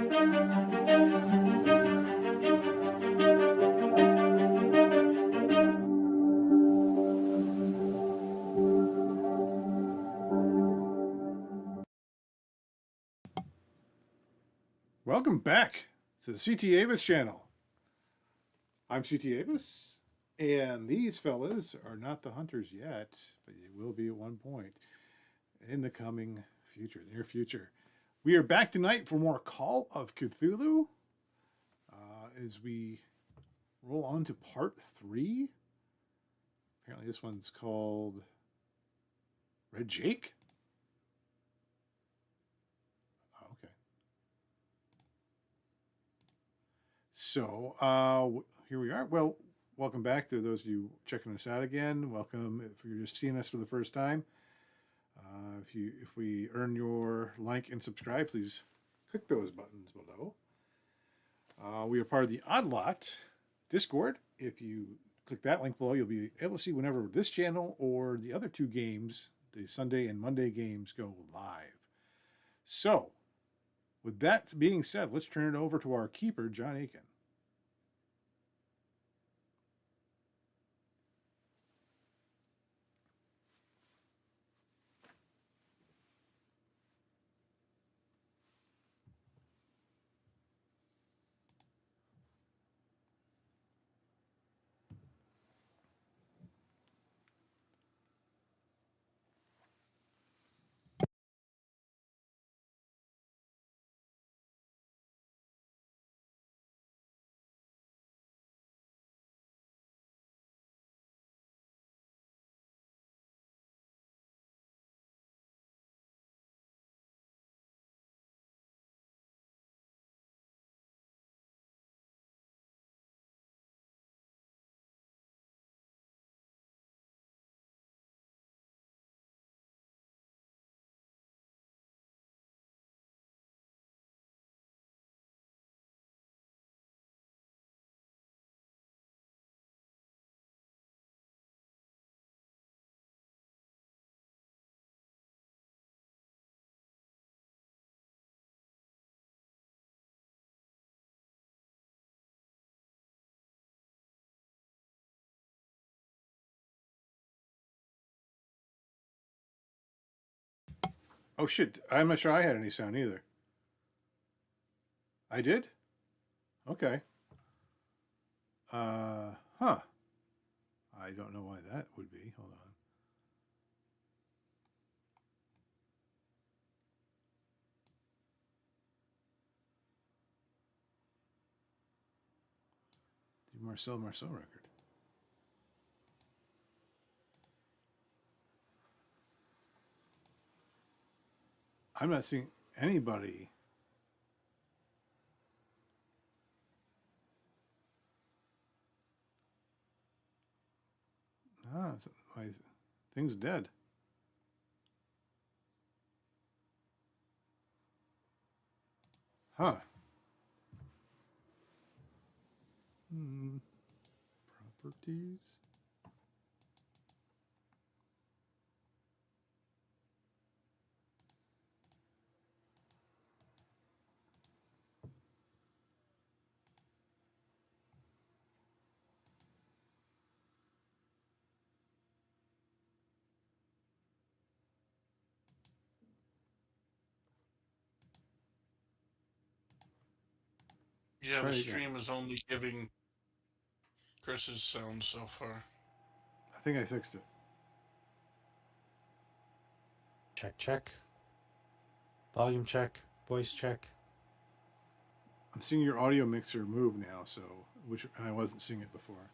Welcome back to the CT Avis channel. I'm CT Avis, and these fellas are not the hunters yet, but they will be at one point in the coming future, near future. We are back tonight for more Call of Cthulhu as we roll on to part 3. Apparently this one's called Red Jake. Okay. So here we are. Well, welcome back to those of you checking us out again. Welcome if you're just seeing us for the first time. If we earn your like and subscribe, please click those buttons below. We are part of the Odd Lot Discord. If you click that link below, you'll be able to see whenever this channel or the other two games, the Sunday and Monday games, go live. So, with that being said, let's turn it over to our keeper, John Aiken. Oh shit, I'm not sure I had any sound either. I did? Okay. Huh. I don't know why that would be. Hold on. The Marcel Marceau record. I'm not seeing anybody. My thing's dead. Huh. Properties. Yeah, the stream is only giving Chris's sound so far. I think I fixed it. Check. Volume check. Voice check. I'm seeing your audio mixer move now, and I wasn't seeing it before.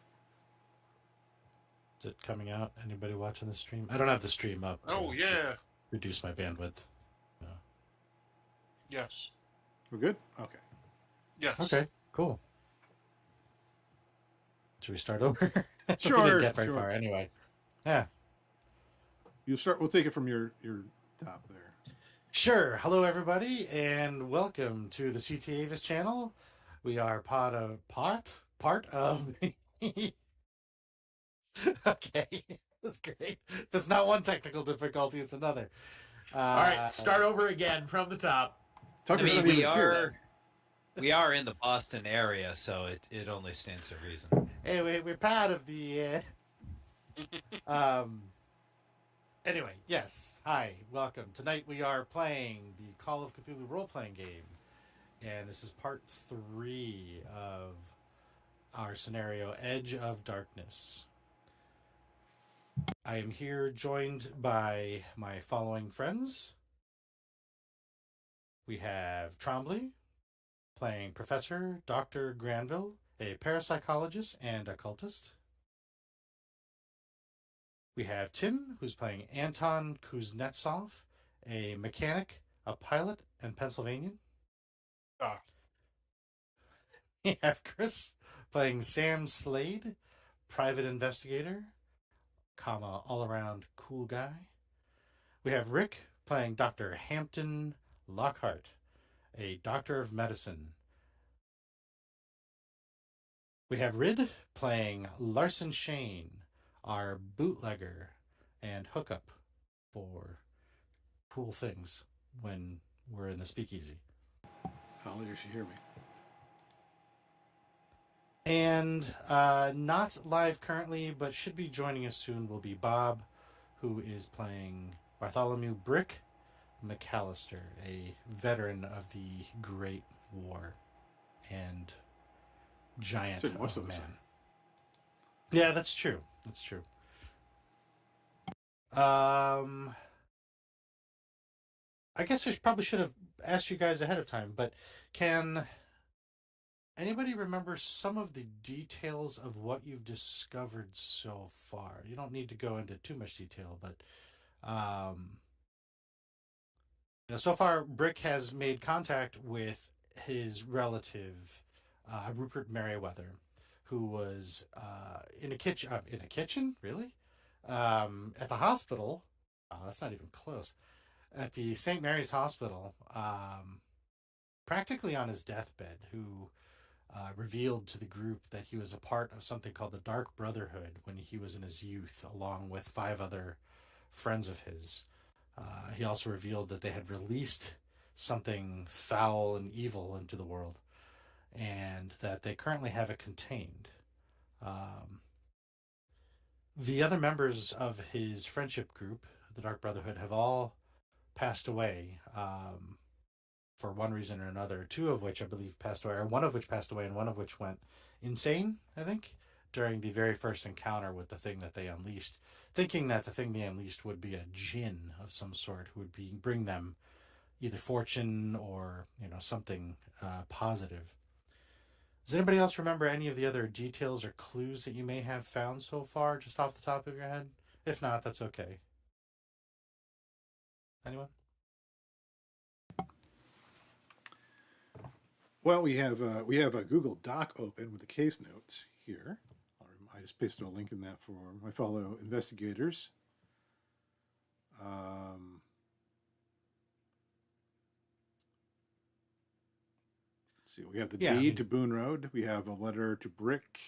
Is it coming out? Anybody watching the stream? I don't have the stream up. Oh, yeah. Reduce my bandwidth. Yes. We're good? Okay. Yes. Okay, cool. Should we start over? Sure. We didn't get very far anyway. Yeah. We'll take it from your top there. Sure. Hello, everybody, and welcome to the CT Avis channel. We are part of... Okay, that's great. There's not one technical difficulty, it's another. All right, start over again from the top. Tucker's we are We are in the Boston area, so it only stands to reason. Hey, we're part of the. Um. Anyway, yes. Hi, welcome. Tonight we are playing the Call of Cthulhu role-playing game, and this is part 3 of our scenario, Edge of Darkness. I am here joined by my following friends. We have Trombley, playing Professor Dr. Granville, a parapsychologist and occultist. We have Tim, who's playing Anton Kuznetsov, a mechanic, a pilot, and Pennsylvanian. Ah. We have Chris, playing Sam Slade, private investigator, comma, all-around cool guy. We have Rick, playing Dr. Hampton Lockhart, a doctor of medicine. We have Rid, playing Larson Shane, our bootlegger and hookup for cool things when we're in the speakeasy. Holly, if you hear me. And not live currently, but should be joining us soon, will be Bob, who is playing Bartholomew Brick McAllister, a veteran of the Great War and giant So most of a of us man. Yeah, that's true. That's true. I guess I probably should have asked you guys ahead of time, but can anybody remember some of the details of what you've discovered so far? You don't need to go into too much detail, but so far Brick has made contact with his relative, Rupert Merriweather, who was in a kitchen. In a kitchen, really? At the hospital. Oh, that's not even close. At the St. Mary's Hospital, practically on his deathbed, who revealed to the group that he was a part of something called the Dark Brotherhood when he was in his youth, along with 5 other friends of his. He also revealed that they had released something foul and evil into the world, and that they currently have it contained. The other members of his friendship group, the Dark Brotherhood, have all passed away for one reason or another. 2 of which I believe passed away, or one of which passed away, and one of which went insane, I think, during the very first encounter with the thing that they unleashed, thinking that the thing they unleashed would be a djinn of some sort who would bring them either fortune or something positive. Does anybody else remember any of the other details or clues that you may have found so far, just off the top of your head? If not, that's okay. Anyone? Well, we have a Google Doc open with the case notes here. I just pasted a link in that for my fellow investigators. Let's see. We have the deed to Boone Road. We have a letter to Brick.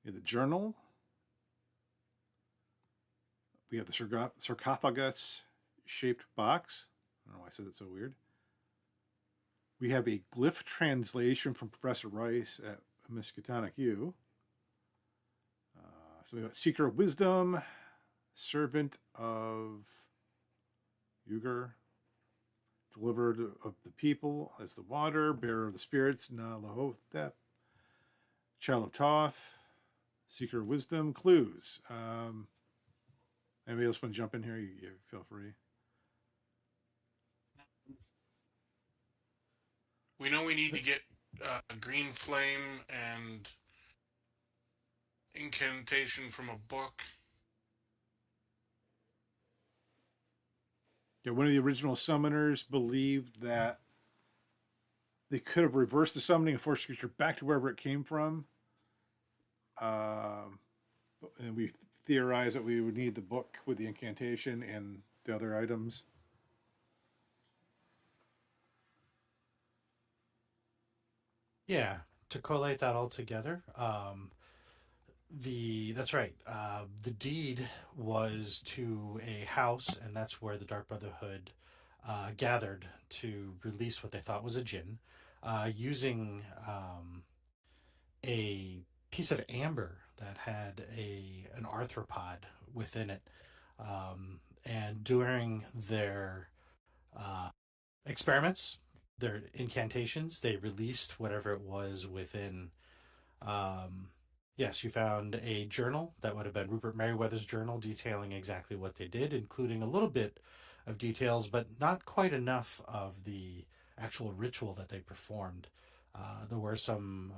We have the journal. We have the sarcophagus-shaped box. I don't know why I said that so weird. We have a glyph translation from Professor Rice at Miskatonic U. So we have Seeker of Wisdom, Servant of Uger, Deliverer of the People as the Water, Bearer of the Spirits, Na Lahothep, Child of Toth, Seeker of Wisdom, Clues. Anybody else want to jump in here? You feel free. We know we need to get a green flame and incantation from a book. Yeah, one of the original summoners believed that they could have reversed the summoning and forced the creature back to wherever it came from. And we theorized that we would need the book with the incantation and the other items. Yeah, to collate that all together. That's right. The deed was to a house, and that's where the Dark Brotherhood gathered to release what they thought was a djinn. using a piece of amber that had an arthropod within it. And during their experiments, their incantations, they released whatever it was within. Yes, you found a journal that would have been Rupert Merriweather's journal detailing exactly what they did, including a little bit of details, but not quite enough of the actual ritual that they performed. There were some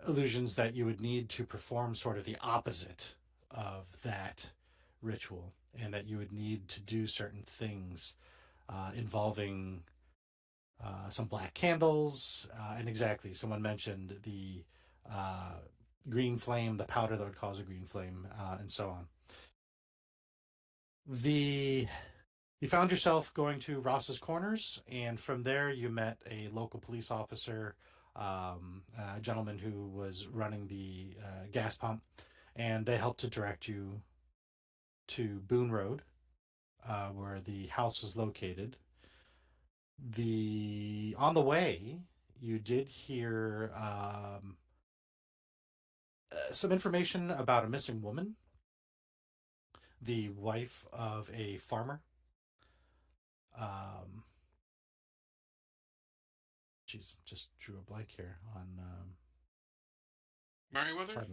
illusions that you would need to perform sort of the opposite of that ritual, and that you would need to do certain things involving some black candles, and exactly, someone mentioned the uh, green flame, the powder that would cause a green flame, and so on. You found yourself going to Ross's Corners, and from there you met a local police officer, a gentleman who was running the gas pump, and they helped to direct you to Boone Road, where the house was located. On the way, you did hear some information about a missing woman, the wife of a farmer. Jeez, just drew a blank here on Merriweather?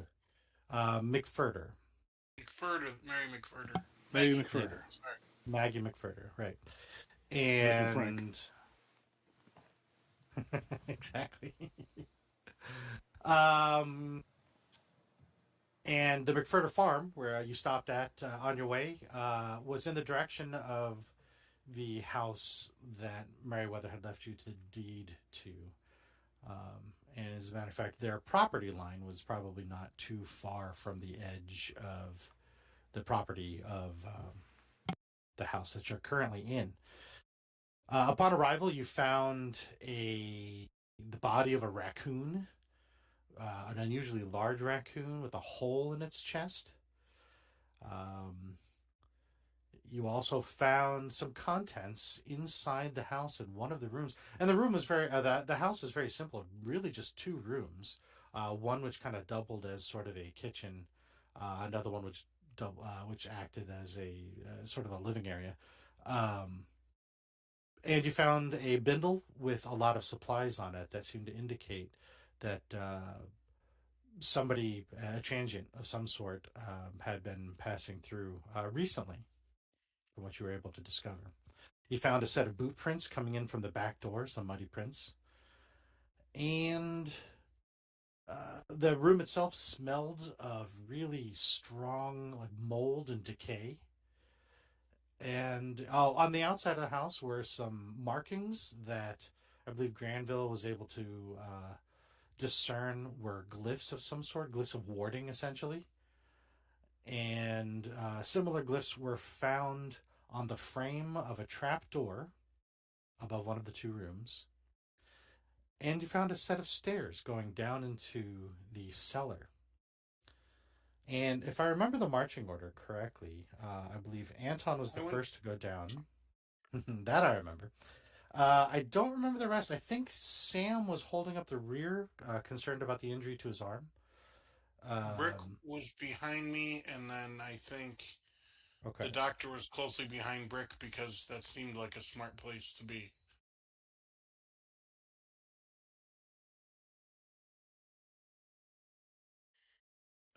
McFurter. McFurter. Mary McFurter. Maggie McFurter. Yeah. Maggie McFurter, right. Frank. And exactly. And the McFurter farm, where you stopped at on your way, was in the direction of the house that Merriweather had left you to deed to. And as a matter of fact, their property line was probably not too far from the edge of the property of the house that you're currently in. Upon arrival, you found the body of a raccoon, an unusually large raccoon with a hole in its chest. You also found some contents inside the house in one of the rooms, and the room was the house is very simple, really just two rooms. One which kind of doubled as sort of a kitchen, another one which acted as a sort of a living area. And you found a bindle with a lot of supplies on it that seemed to indicate that somebody, a transient of some sort, had been passing through recently, from what you were able to discover. You found a set of boot prints coming in from the back door, some muddy prints. And the room itself smelled of really strong like mold and decay. And on the outside of the house were some markings that I believe Granville was able to discern were glyphs of some sort, glyphs of warding, essentially. And similar glyphs were found on the frame of a trap door above one of the two rooms. And you found a set of stairs going down into the cellar. And if I remember the marching order correctly, I believe Anton was the first to go down. That I remember. I don't remember the rest. I think Sam was holding up the rear, concerned about the injury to his arm. Brick was behind me, and then I think the doctor was closely behind Brick because that seemed like a smart place to be.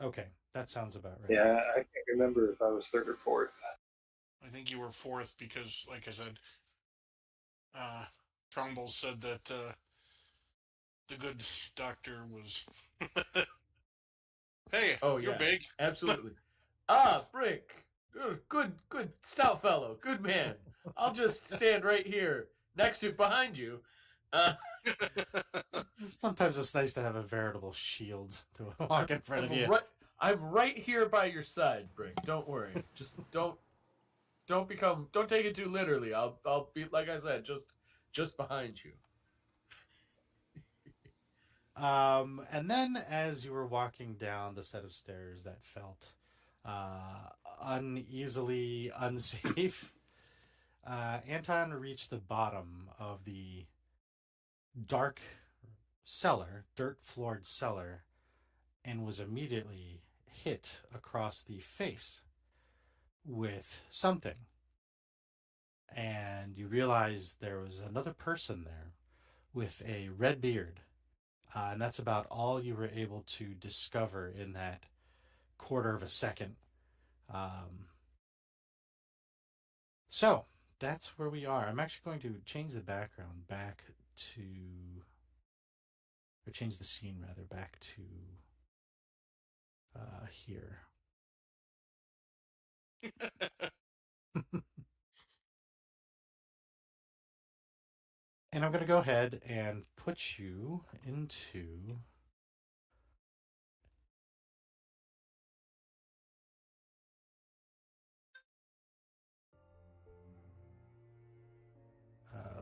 Okay, that sounds about right. Yeah, I can't remember if I was third or fourth. I think you were fourth because, like I said, Trumbull said that the good doctor was. Hey, oh, you're yeah, big. Absolutely. Brick. Good stout fellow. Good man. I'll just stand right here next to behind you. Sometimes it's nice to have a veritable shield to walk in front of you. I'm right here by your side, Brick. Don't worry. Just don't take it too literally. I'll be, like I said, just behind you. And then as you were walking down the set of stairs that felt uneasily unsafe, Anton reached the bottom of the dark cellar, dirt-floored cellar, and was immediately hit across the face with something. And you realize there was another person there with a red beard. And that's about all you were able to discover in that quarter of a second. So that's where we are. I'm actually going to change the background back to, or change the scene rather back to here. And I'm going to go ahead and put you into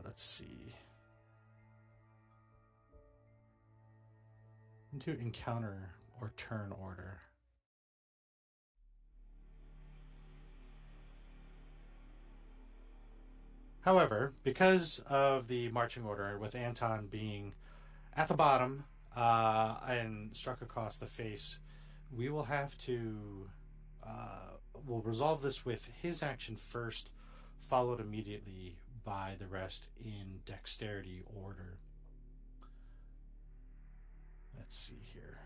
let's see, into encounter or turn order. However, because of the marching order, with Anton being at the bottom and struck across the face, we will have to we'll resolve this with his action first, followed immediately by the rest in dexterity order. Let's see here.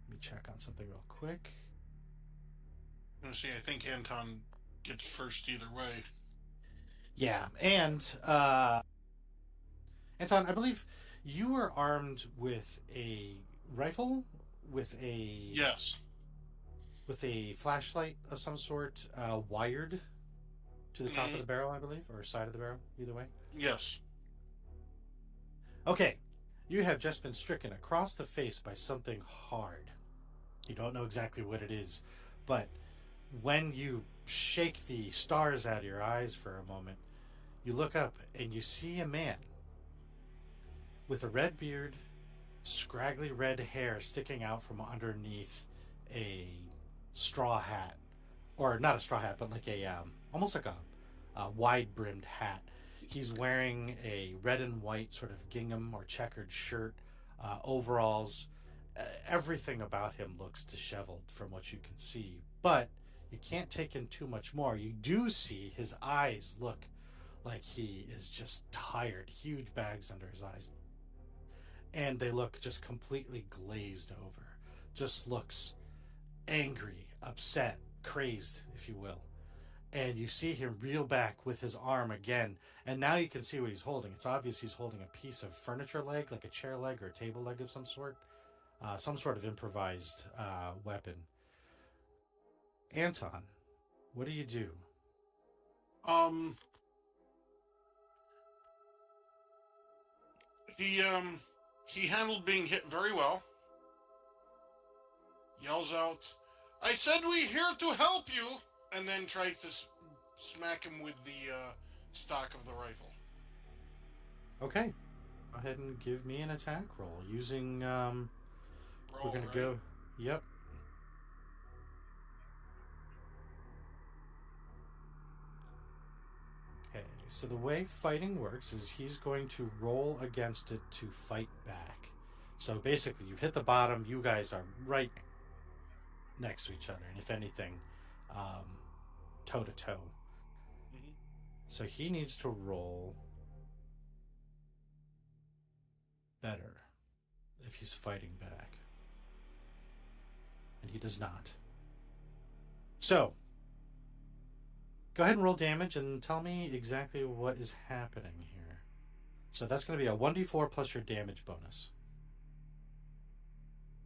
Let me check on something real quick. See, I think Anton gets first either way. Yeah, and Anton, I believe you are armed with a rifle, with a yes, with a flashlight of some sort, wired to the top of the barrel, I believe, or side of the barrel, either way. Yes. Okay, you have just been stricken across the face by something hard. You don't know exactly what it is, but when you shake the stars out of your eyes for a moment, you look up and you see a man with a red beard, scraggly red hair sticking out from underneath a straw hat, or not a straw hat, but like a almost like a wide-brimmed hat. He's wearing a red and white sort of gingham or checkered shirt, overalls. Everything about him looks disheveled from what you can see, but you can't take in too much more. You do see his eyes look like he is just tired, huge bags under his eyes. And they look just completely glazed over. Just looks angry, upset, crazed, if you will. And you see him reel back with his arm again. And now you can see what he's holding. It's obvious he's holding a piece of furniture leg, like a chair leg or a table leg of some sort of improvised weapon. Anton, what do you do? He handled being hit very well. Yells out, "I said we're here to help you!" And then tries to smack him with the stock of the rifle. Okay. Go ahead and give me an attack roll using we're gonna right? go. Yep. Okay, so the way fighting works is he's going to roll against it to fight back. So basically, you've hit the bottom. You guys are right next to each other, and if anything, toe to toe. So he needs to roll better if he's fighting back, and he does not. So go ahead and roll damage and tell me exactly what is happening here. So that's going to be a 1d4 plus your damage bonus.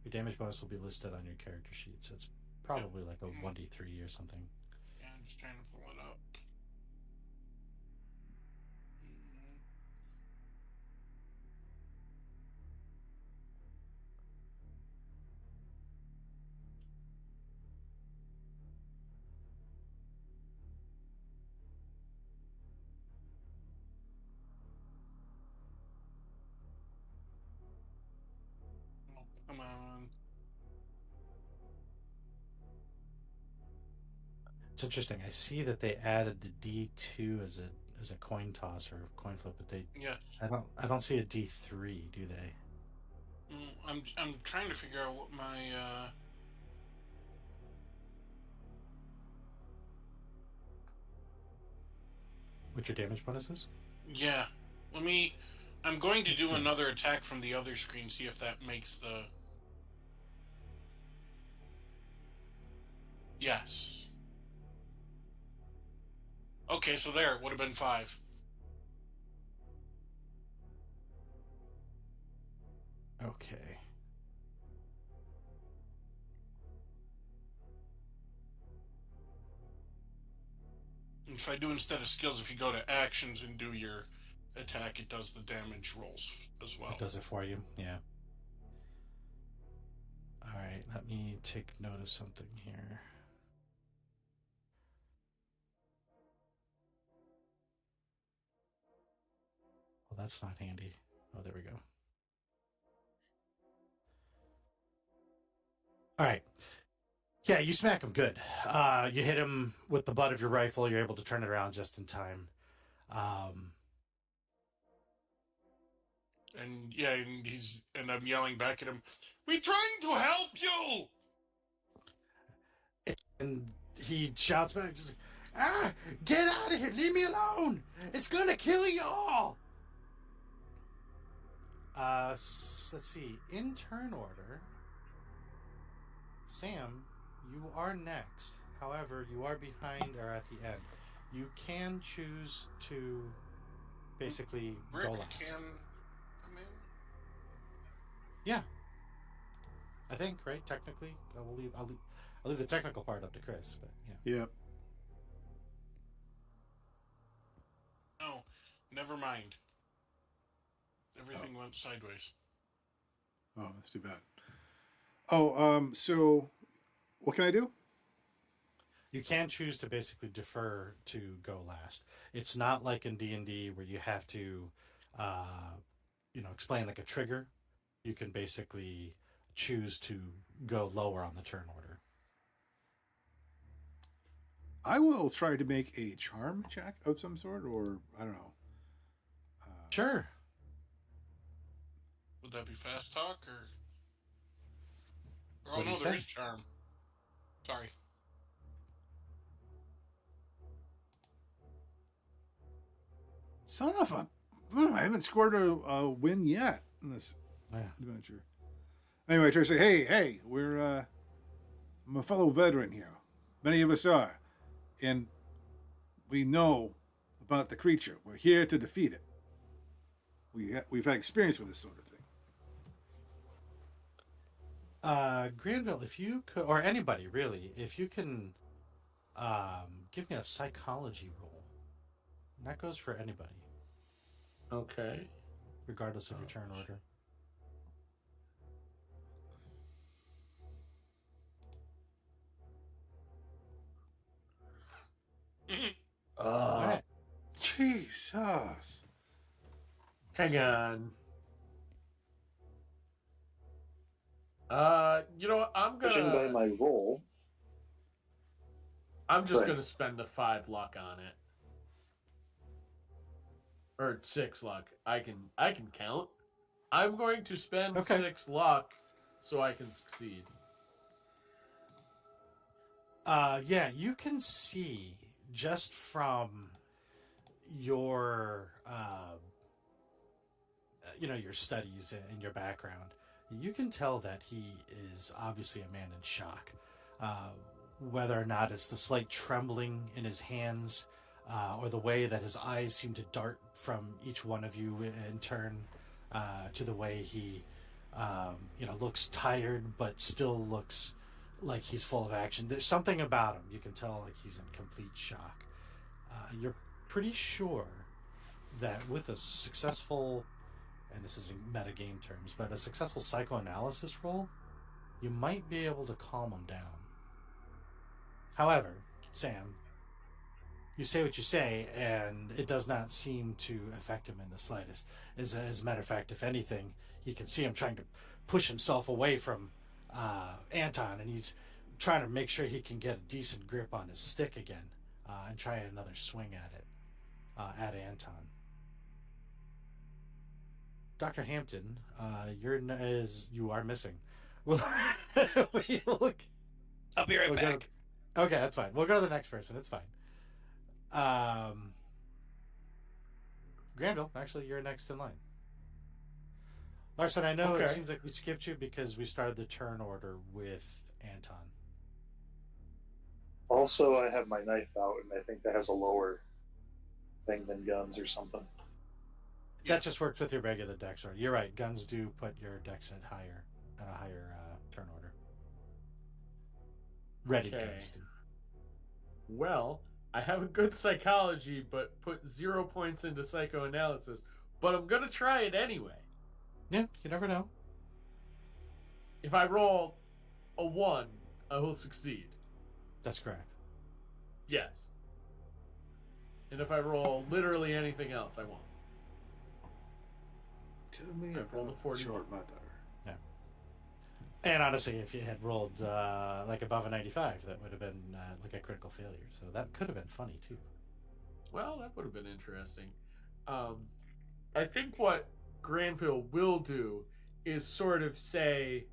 Your damage bonus will be listed on your character sheet, so it's probably like a 1d3 or something. Yeah, I'm just trying to pull it up. Oh, come on. It's interesting. I see that they added the D2 as as a coin toss or coin flip, but Yeah. I don't see a D3, do they? I'm trying to figure out what my What your damage bonus is? yeah. I'm going to do another attack from the other screen, see if that makes the. Yes. Okay, so there, it would have been 5. Okay. If I do instead of skills, if you go to actions and do your attack, it does the damage rolls as well. It does it for you, yeah. All right, let me take note of something here. Well, that's not handy. Oh, there we go. All right. Yeah, you smack him good. You hit him with the butt of your rifle. You're able to turn it around just in time. And yeah, and I'm yelling back at him, "We're trying to help you!" And he shouts back, just like, get out of here! Leave me alone! It's gonna kill you all! Let's see. In turn order, Sam, you are next. However, you are behind or at the end. You can choose to basically Rick go last. can come in? Yeah. I think, right? Technically, I'll leave the technical part up to Chris, but yeah. Yep. No, never mind. Everything went sideways. Oh, that's too bad. So what can I do? You can choose to basically defer to go last. It's not like in D&D where you have to, explain like a trigger. You can basically choose to go lower on the turn order. I will try to make a charm check of some sort, or I don't know. Sure. Would that be fast talk or? Oh What do no, you there say? is charm. Sorry. Son of a... I haven't scored a win yet in this adventure. Anyway, I try to say, hey, I'm a fellow veteran here. Many of us are. And we know about the creature. We're here to defeat it. We've had experience with this sort of thing. Granville, if you could, or anybody really, if you can give me a psychology roll. And that goes for anybody. Okay. Regardless of your turn order. All right. Jesus. Hang on. You know what? Judging by my roll, I'm just Right. gonna spend the 5 luck on it. Or 6 luck. I can count. I'm going to spend 6 luck so I can succeed. Yeah, you can see just from your your studies and your background, you can tell that he is obviously a man in shock. Whether or not it's the slight trembling in his hands, or the way that his eyes seem to dart from each one of you in turn, to the way he, looks tired but still looks like he's full of action. There's something about him. You can tell like he's in complete shock. You're pretty sure that with a successful, and this is in metagame terms, but a successful psychoanalysis roll, you might be able to calm him down. However, Sam, you say what you say, and it does not seem to affect him in the slightest. As a matter of fact, if anything, you can see him trying to push himself away from Anton, and he's trying to make sure he can get a decent grip on his stick again and try another swing at it. at Anton. Dr. Hampton, you are missing. We'll look. I'll be right back. Okay, that's fine. We'll go to the next person. It's fine. Granville, actually, you're next in line. Larson, I know it seems like we skipped you because we started the turn order with Anton. Also, I have my knife out, and I think that has a lower thing than guns or something. That just works with your regular dex order. You're right. Guns do put your dex at a higher turn order. Ready guns do. Well, I have a good psychology, but put 0 points into psychoanalysis. But I'm gonna try it anyway. Yeah, you never know. If I roll a 1, I will succeed. That's correct. Yes. And if I roll literally anything else, I won't. Tell me I've rolled a 40. Short, not better. Yeah. And honestly, if you had rolled like above a 95, that would have been like a critical failure. So that could have been funny too. Well, that would have been interesting. I think what Granville will do is sort of say,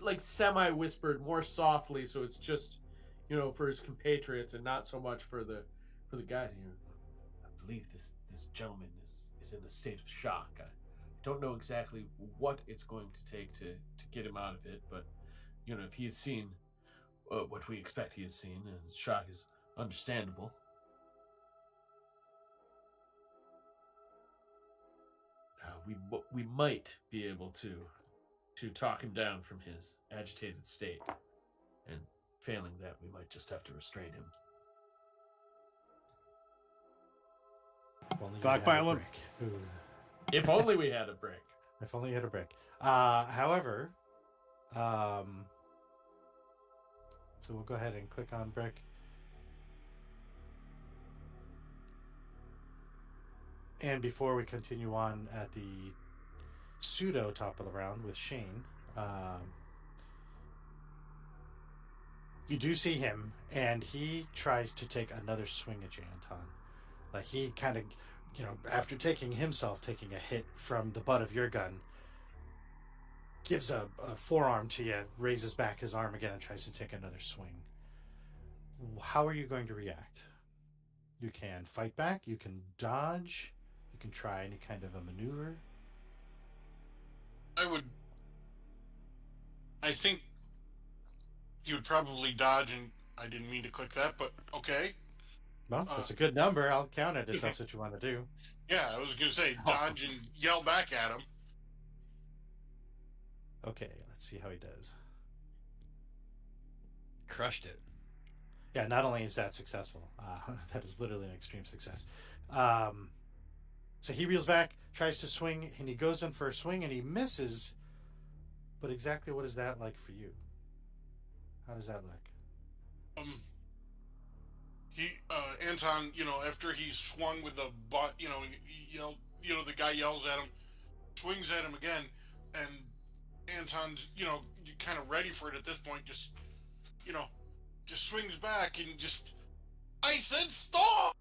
like semi-whispered, more softly, so it's just, for his compatriots and not so much for the guys here. I believe this gentleman is in a state of shock. I don't know exactly what it's going to take to get him out of it, but if he has seen what we expect he has seen, and shock is understandable. We might be able to talk him down from his agitated state, and failing that, we might just have to restrain him. Dogpile him. If only we had a brick. If only you had a brick. However, so we'll go ahead and click on brick. And before we continue on at the pseudo top of the round with Shane, you do see him, and he tries to take another swing at you, Anton. Like he kind of, after taking a hit from the butt of your gun, gives a forearm to you, raises back his arm again, and tries to take another swing. How are you going to react? You can fight back, you can dodge, you can try any kind of a maneuver. I think you would probably dodge, and I didn't mean to click that, but okay. Well, that's a good number. I'll count it if that's what you want to do. Yeah, I was going to say dodge and yell back at him. Okay, let's see how he does. Crushed it. Yeah, not only is that successful, that is literally an extreme success. So he reels back, tries to swing, and he goes in for a swing, and he misses. But exactly what is that like for you? How does that look? Anton, after he swung with the butt, he yelled, the guy yells at him, swings at him again, and Anton's, kind of ready for it at this point, just swings back and I said stop!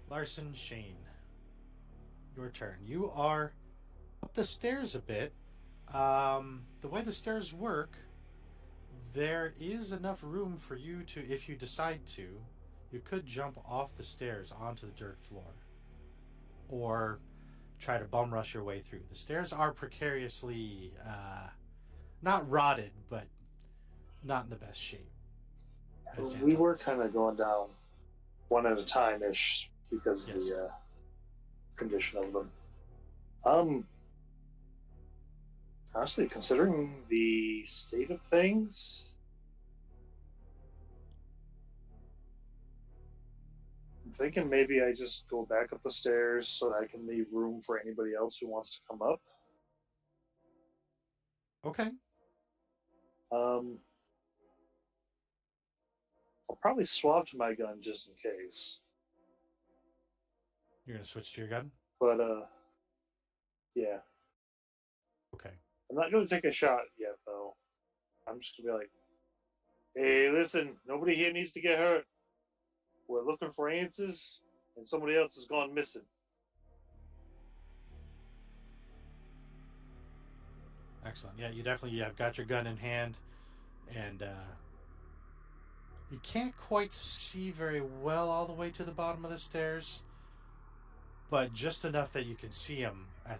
Larson, Shane, your turn. You are up the stairs a bit. The way the stairs work, there is enough room for you to, if you decide to, you could jump off the stairs onto the dirt floor. Or try to bum rush your way through. The stairs are precariously, not rotted, but not in the best shape. We were kind of going down one at a time-ish because of the condition of them. Honestly, considering the state of things, I'm thinking maybe I just go back up the stairs so that I can leave room for anybody else who wants to come up. Okay. I'll probably swap to my gun just in case. You're going to switch to your gun? But, yeah. Okay. I'm not going to take a shot yet, though. I'm just going to be like, Hey, listen, nobody here needs to get hurt. We're looking for answers, and somebody else has gone missing. Excellent. Yeah, you definitely have got your gun in hand, and you can't quite see very well all the way to the bottom of the stairs, but just enough that you can see him at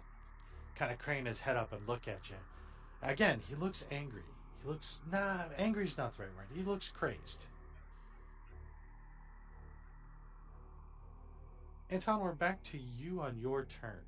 kind of crane his head up and look at you. Again, he looks angry. He looks angry's not the right word. He looks crazed. Anton, we're back to you on your turn.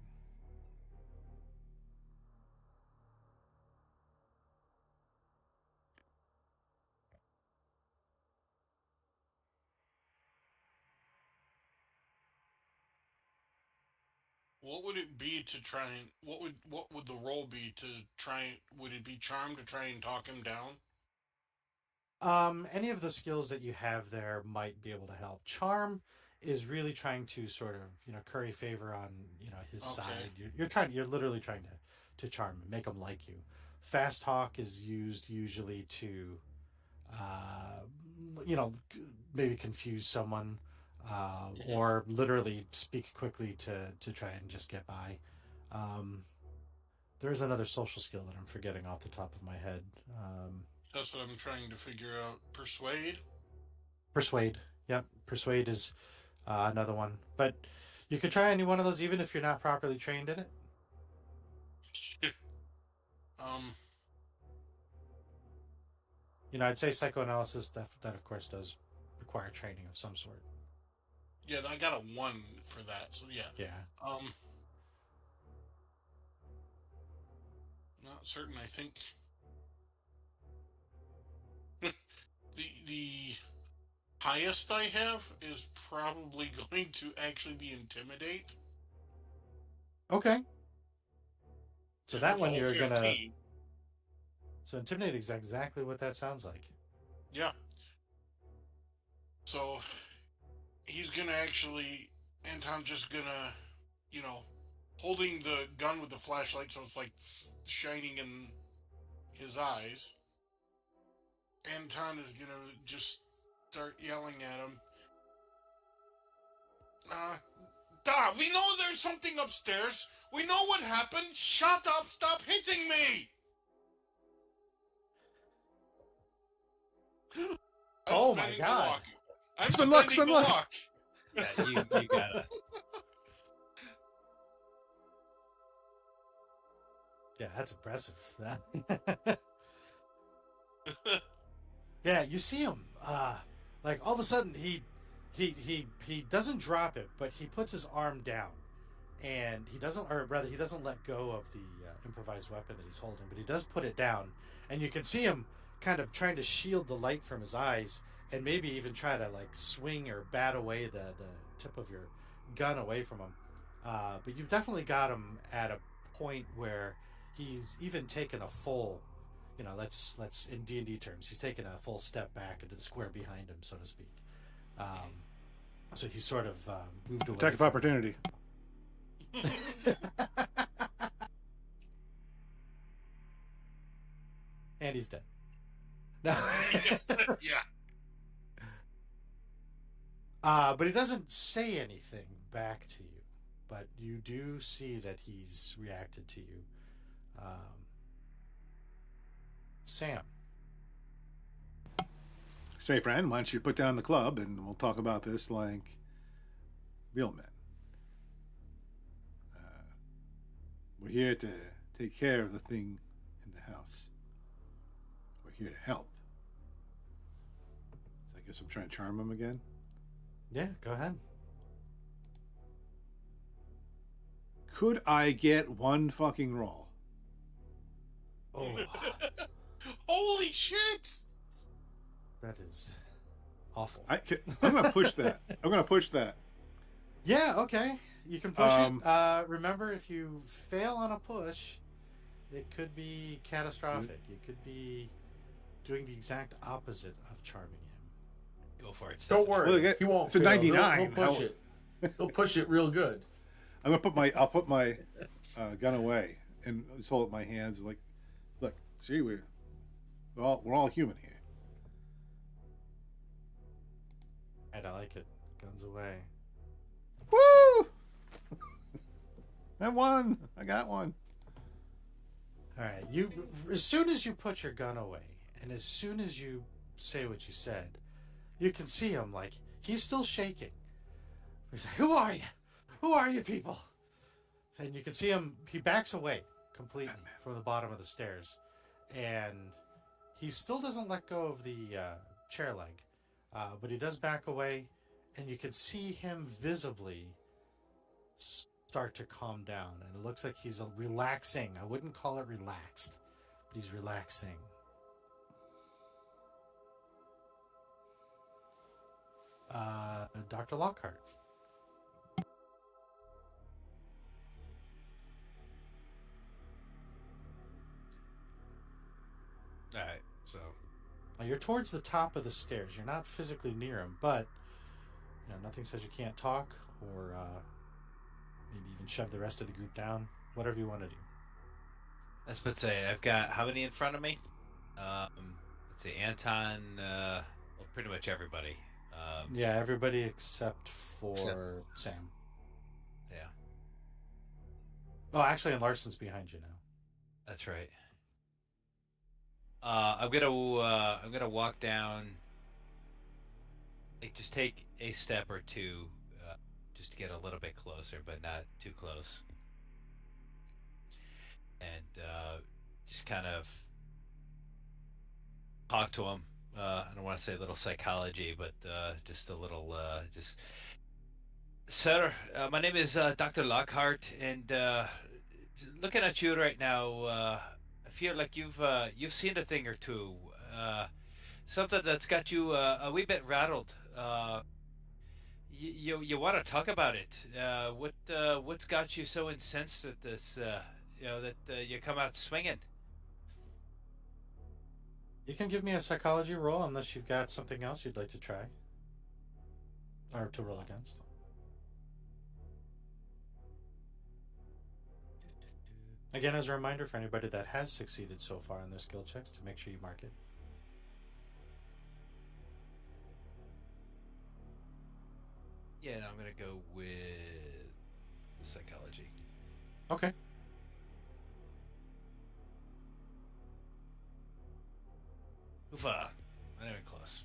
What would it be to try and what would the role be to try? Would it be charm to try and talk him down? Any of the skills that you have there might be able to help. Charm is really trying to sort of, curry favor on, his Okay. side. You're literally trying to charm him, make him like you. Fast talk is used usually to, maybe confuse someone, or literally speak quickly to try and just get by. There's another social skill that I'm forgetting off the top of my head. That's what I'm trying to figure out. Persuade. Persuade. Yep. Persuade is another one. But you could try any one of those even if you're not properly trained in it. I'd say psychoanalysis, that of course does require training of some sort. Yeah, I got a 1 for that, so yeah. Yeah. Not certain, I think. The highest I have is probably going to actually be intimidate. Okay. So And that it's one all you're 15. gonna. So intimidate is exactly what that sounds like. Yeah. So he's gonna actually, Anton's just gonna, holding the gun with the flashlight, so it's like shining in his eyes. Anton is gonna just start yelling at him. We know there's something upstairs. We know what happened. Shut up! Stop hitting me! Oh my God. I'm Spin luck, spending spin the luck. luck. Yeah, you gotta. Yeah, that's impressive. Yeah, you see him. Like all of a sudden he doesn't drop it, but he puts his arm down, and he doesn't let go of the improvised weapon that he's holding, but he does put it down, and you can see him kind of trying to shield the light from his eyes, and maybe even try to like swing or bat away the tip of your gun away from him. But you've definitely got him at a point where he's even taken a full, let's in D&D terms, he's taken a full step back into the square behind him, so to speak. So he's sort of moved away. Attack of opportunity. And he's dead. No. Yeah. But he doesn't say anything back to you. But you do see that he's reacted to you. Sam. Say, friend, why don't you put down the club and we'll talk about this like real men. We're here to take care of the thing in the house. We're here to help. So I guess I'm trying to charm him again. Yeah, go ahead. Could I get one fucking roll? Oh, Holy shit! that is awful. I'm gonna push that. I'm gonna push that. Yeah, okay. You can push it. Remember, if you fail on a push, it could be catastrophic. You could be doing the exact opposite of charming him. Go for it. Don't Stephanie. worry, Well, he won't. it's a fail. 99. He'll push it. He'll push it real good. I'll put my gun away and just hold up my hands like, look, see, we're all human here. And I like it. Guns away. Woo! I won. I got one. All right. You, as soon as you put your gun away, and as soon as you say what you said, you can see him like he's still shaking. He's like, "Who are you? Who are you people?" And you can see him. He backs away completely from the bottom of the stairs, and he still doesn't let go of the chair leg, but he does back away, and you can see him visibly start to calm down, and it looks like he's relaxing. I wouldn't call it relaxed, but he's relaxing. Dr. Lockhart. All right, so Now you're towards the top of the stairs. You're not physically near him, but nothing says you can't talk or maybe even shove the rest of the group down. Whatever you want to do. let's say I've got how many in front of me? Let's see, Anton. Well, pretty much everybody. Yeah, everybody except for Sam. Yeah, Oh, actually, and Larson's behind you now. that's right. I'm gonna walk down. Like, just take a step or two, just to get a little bit closer, but not too close, and just kind of talk to him. I don't want to say a little psychology, but just a little, just, sir. My name is Dr. Lockhart, and looking at you right now, I feel like you've seen a thing or two. Something that's got you a wee bit rattled. You want to talk about it? What's got you so incensed at this? That you come out swinging. You can give me a psychology roll unless you've got something else you'd like to try or to roll against. Again, as a reminder for anybody that has succeeded so far in their skill checks, to make sure you mark it. Yeah, and I'm gonna go with the psychology. Okay. Oofa, not even close.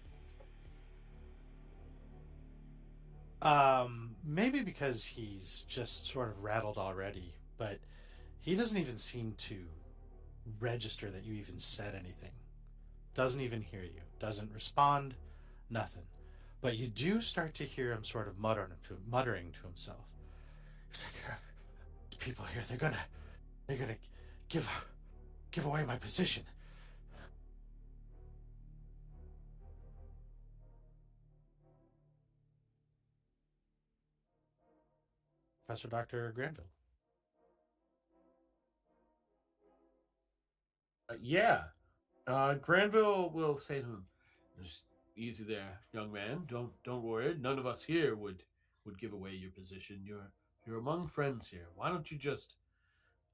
Maybe because he's just sort of rattled already, but he doesn't even seem to register that you even said anything. Doesn't even hear you. Doesn't respond. Nothing. But you do start to hear him sort of muttering to himself. He's like, "People here, they're gonna give away my position." Professor Dr. Granville. Yeah. Granville will say to him, "Just easy there, young man. Don't worry. None of us here would give away your position. You're among friends here. Why don't you just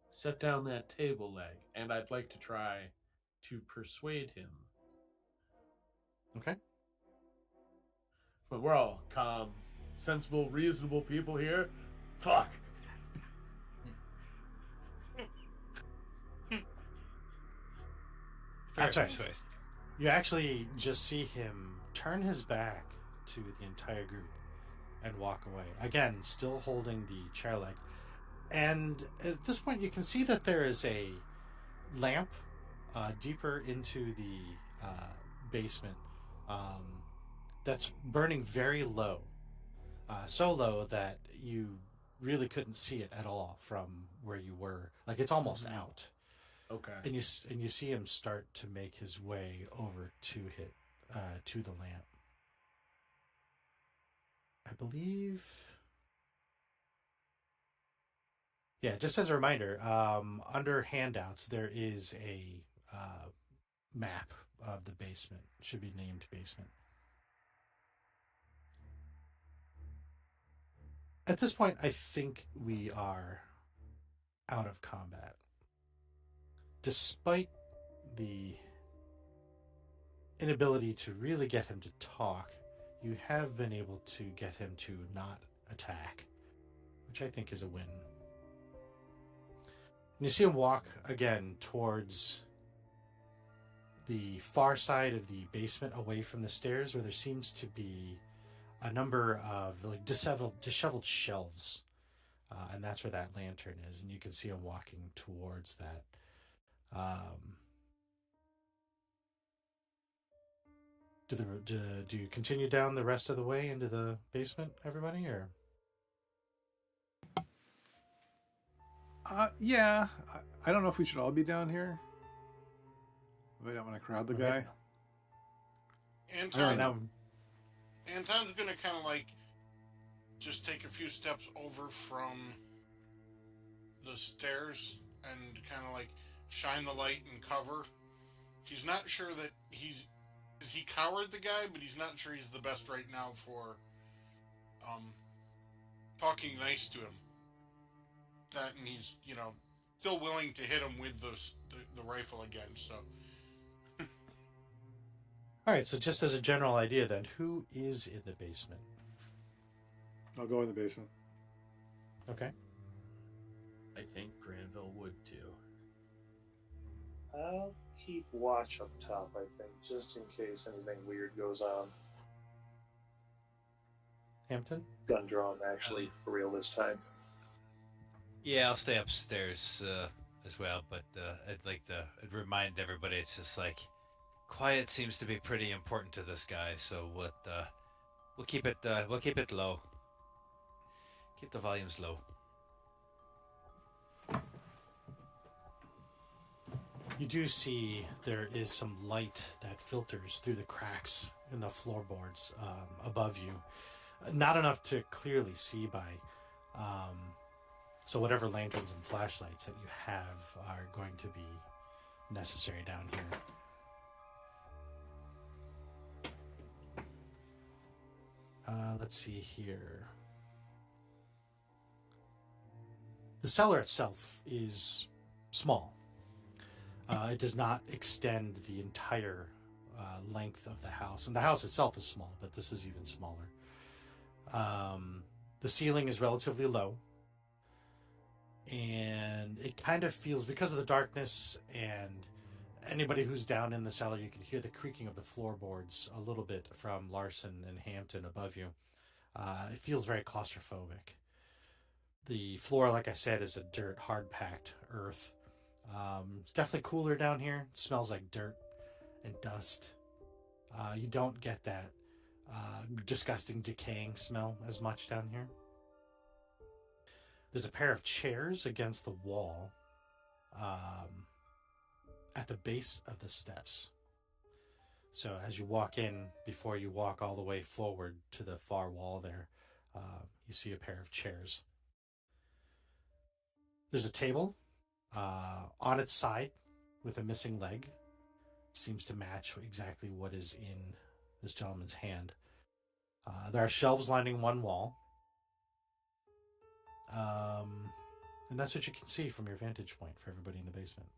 set down that table leg?" And I'd like to try to persuade him. Okay. But we're all calm, sensible, reasonable people here. Fuck. That's right. Persuasive. You actually just see him turn his back to the entire group and walk away. Again, still holding the chair leg. And at this point, you can see that there is a lamp deeper into the basement that's burning very low. So low that you really couldn't see it at all from where you were. Like, it's almost out. Okay. And you see him start to make his way over to the lamp. I believe. Yeah, just as a reminder, under handouts there is a map of the basement. It should be named basement. At this point, I think we are out of combat. Despite the inability to really get him to talk, you have been able to get him to not attack, which I think is a win. And you see him walk again towards the far side of the basement, away from the stairs, where there seems to be a number of like disheveled shelves, and that's where that lantern is. And you can see him walking towards that. Do you continue down the rest of the way into the basement, everybody, or? Yeah. I don't know if we should all be down here. I don't want to crowd the guy. Anton's gonna kind of like just take a few steps over from the stairs and kind of like shine the light and cover. He's not sure that he cowered the guy, but he's not sure he's the best right now for talking nice to him. That, and he's, you know, still willing to hit him with the rifle again. So. All right, so just as a general idea then, who is in the basement? I'll go in the basement. Okay. I think Granville would too. I'll keep watch up top, I think, just in case anything weird goes on. Hampton? Gun drawn, actually, for real this time. Yeah, I'll stay upstairs as well, but I'd remind everybody it's just like quiet seems to be pretty important to this guy, so we'll keep it low. Keep the volumes low. You do see there is some light that filters through the cracks in the floorboards above you. Not enough to clearly see by. So whatever lanterns and flashlights that you have are going to be necessary down here. Let's see here. The cellar itself is small. It does not extend the entire length of the house. And the house itself is small, but this is even smaller. The ceiling is relatively low. And it kind of feels, because of the darkness and anybody who's down in the cellar, you can hear the creaking of the floorboards a little bit from Larson and Hampton above you. It feels very claustrophobic. The floor, like I said, is a dirt, hard-packed earth. It's definitely cooler down here. It smells like dirt and dust. You don't get that disgusting decaying smell as much down here. There's a pair of chairs against the wall at the base of the steps. So as you walk in, before you walk all the way forward to the far wall there, you see a pair of chairs. There's a table on its side with a missing leg. Seems to match exactly what is in this gentleman's hand. There are shelves lining one wall. And that's what you can see from your vantage point for everybody in the basement.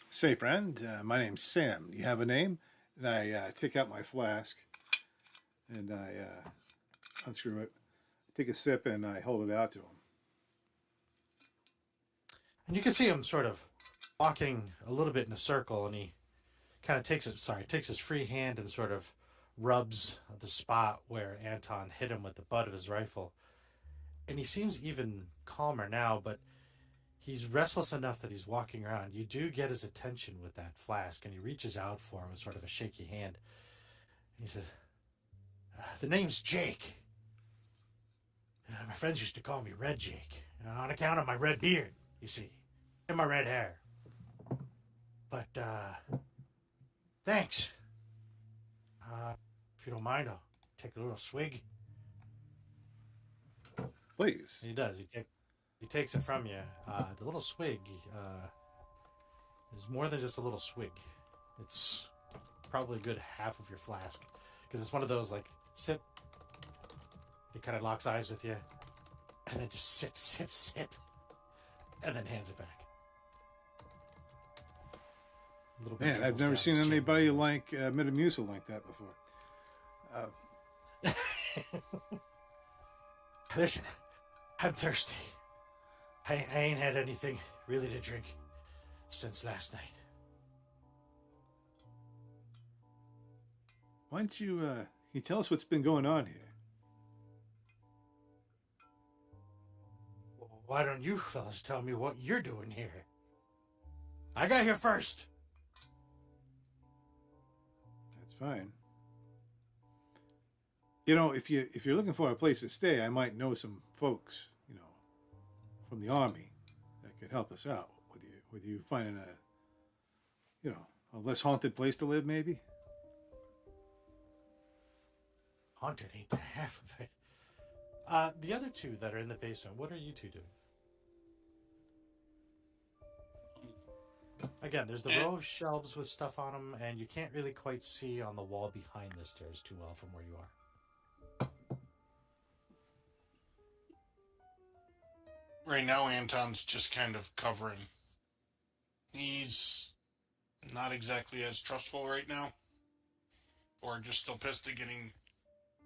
Say, friend, my name's Sam. Do you have a name? And I take out my flask and I unscrew it, take a sip, and I hold it out to him. And you can see him sort of walking a little bit in a circle, and he kind of takes his free hand and sort of rubs the spot where Anton hit him with the butt of his rifle. And he seems even calmer now, but he's restless enough that he's walking around. You do get his attention with that flask, and he reaches out for it with sort of a shaky hand. And he says, "The name's Jake. My friends used to call me Red Jake, on account of my red beard, you see, and my red hair. But, thanks. If you don't mind, I'll take a little swig." Please. He does. He takes it from you. The little swig is more than just a little swig. It's probably a good half of your flask, because it's one of those, like, sip. He kind of locks eyes with you, and then just sip, sip, sip, and then hands it back. Man, I've never seen anybody like Metamucil like that before. Listen, I'm thirsty. I ain't had anything really to drink since last night. Why don't you, can you tell us what's been going on here? Why don't you fellas tell me what you're doing here? I got here first. That's fine. You know, if you're looking for a place to stay, I might know some folks, you know, from the army that could help us out with you finding a, you know, a less haunted place to live, maybe. Haunted ain't the half of it. The other two that are in the basement, what are you two doing? Again, there's the row of shelves with stuff on them, and you can't really quite see on the wall behind the stairs too well from where you are. Right now, Anton's just kind of covering. He's not exactly as trustful right now, or just still pissed at getting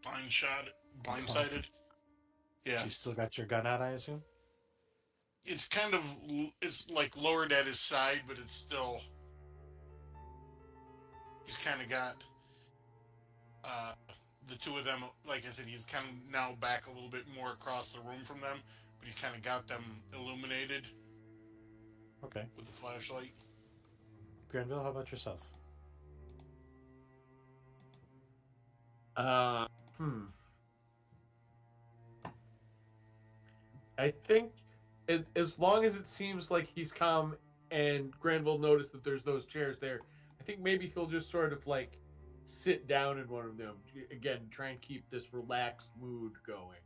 blindsided. Yeah, You still got your gun out, I assume? it's kind of like lowered at his side, but it's still. He's kind of got the two of them. Like I said, he's kind of now back a little bit more across the room from them, but he kind of got them illuminated. Okay. With the flashlight. Granville, how about yourself? I think as long as it seems like he's calm and Granville noticed that there's those chairs there, I think maybe he'll just sort of like sit down in one of them. Again, try and keep this relaxed mood going.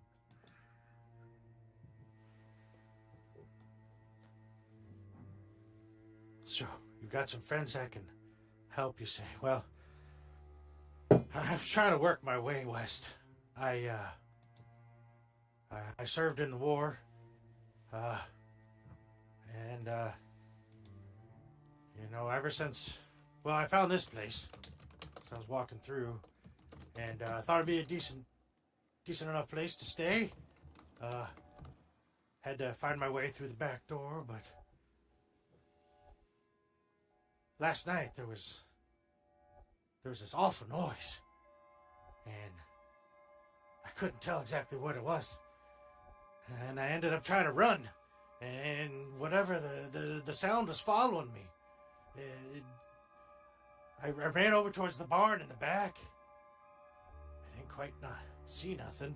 So, you've got some friends that can help, you say. Well, I'm trying to work my way west. I served in the war. And you know, ever since, well, I found this place. So I was walking through, and I thought it'd be a decent enough place to stay. Had to find my way through the back door, but last night there was this awful noise, and I couldn't tell exactly what it was. And I ended up trying to run, and whatever the sound was following me. I ran over towards the barn in the back. I didn't quite not see nothing,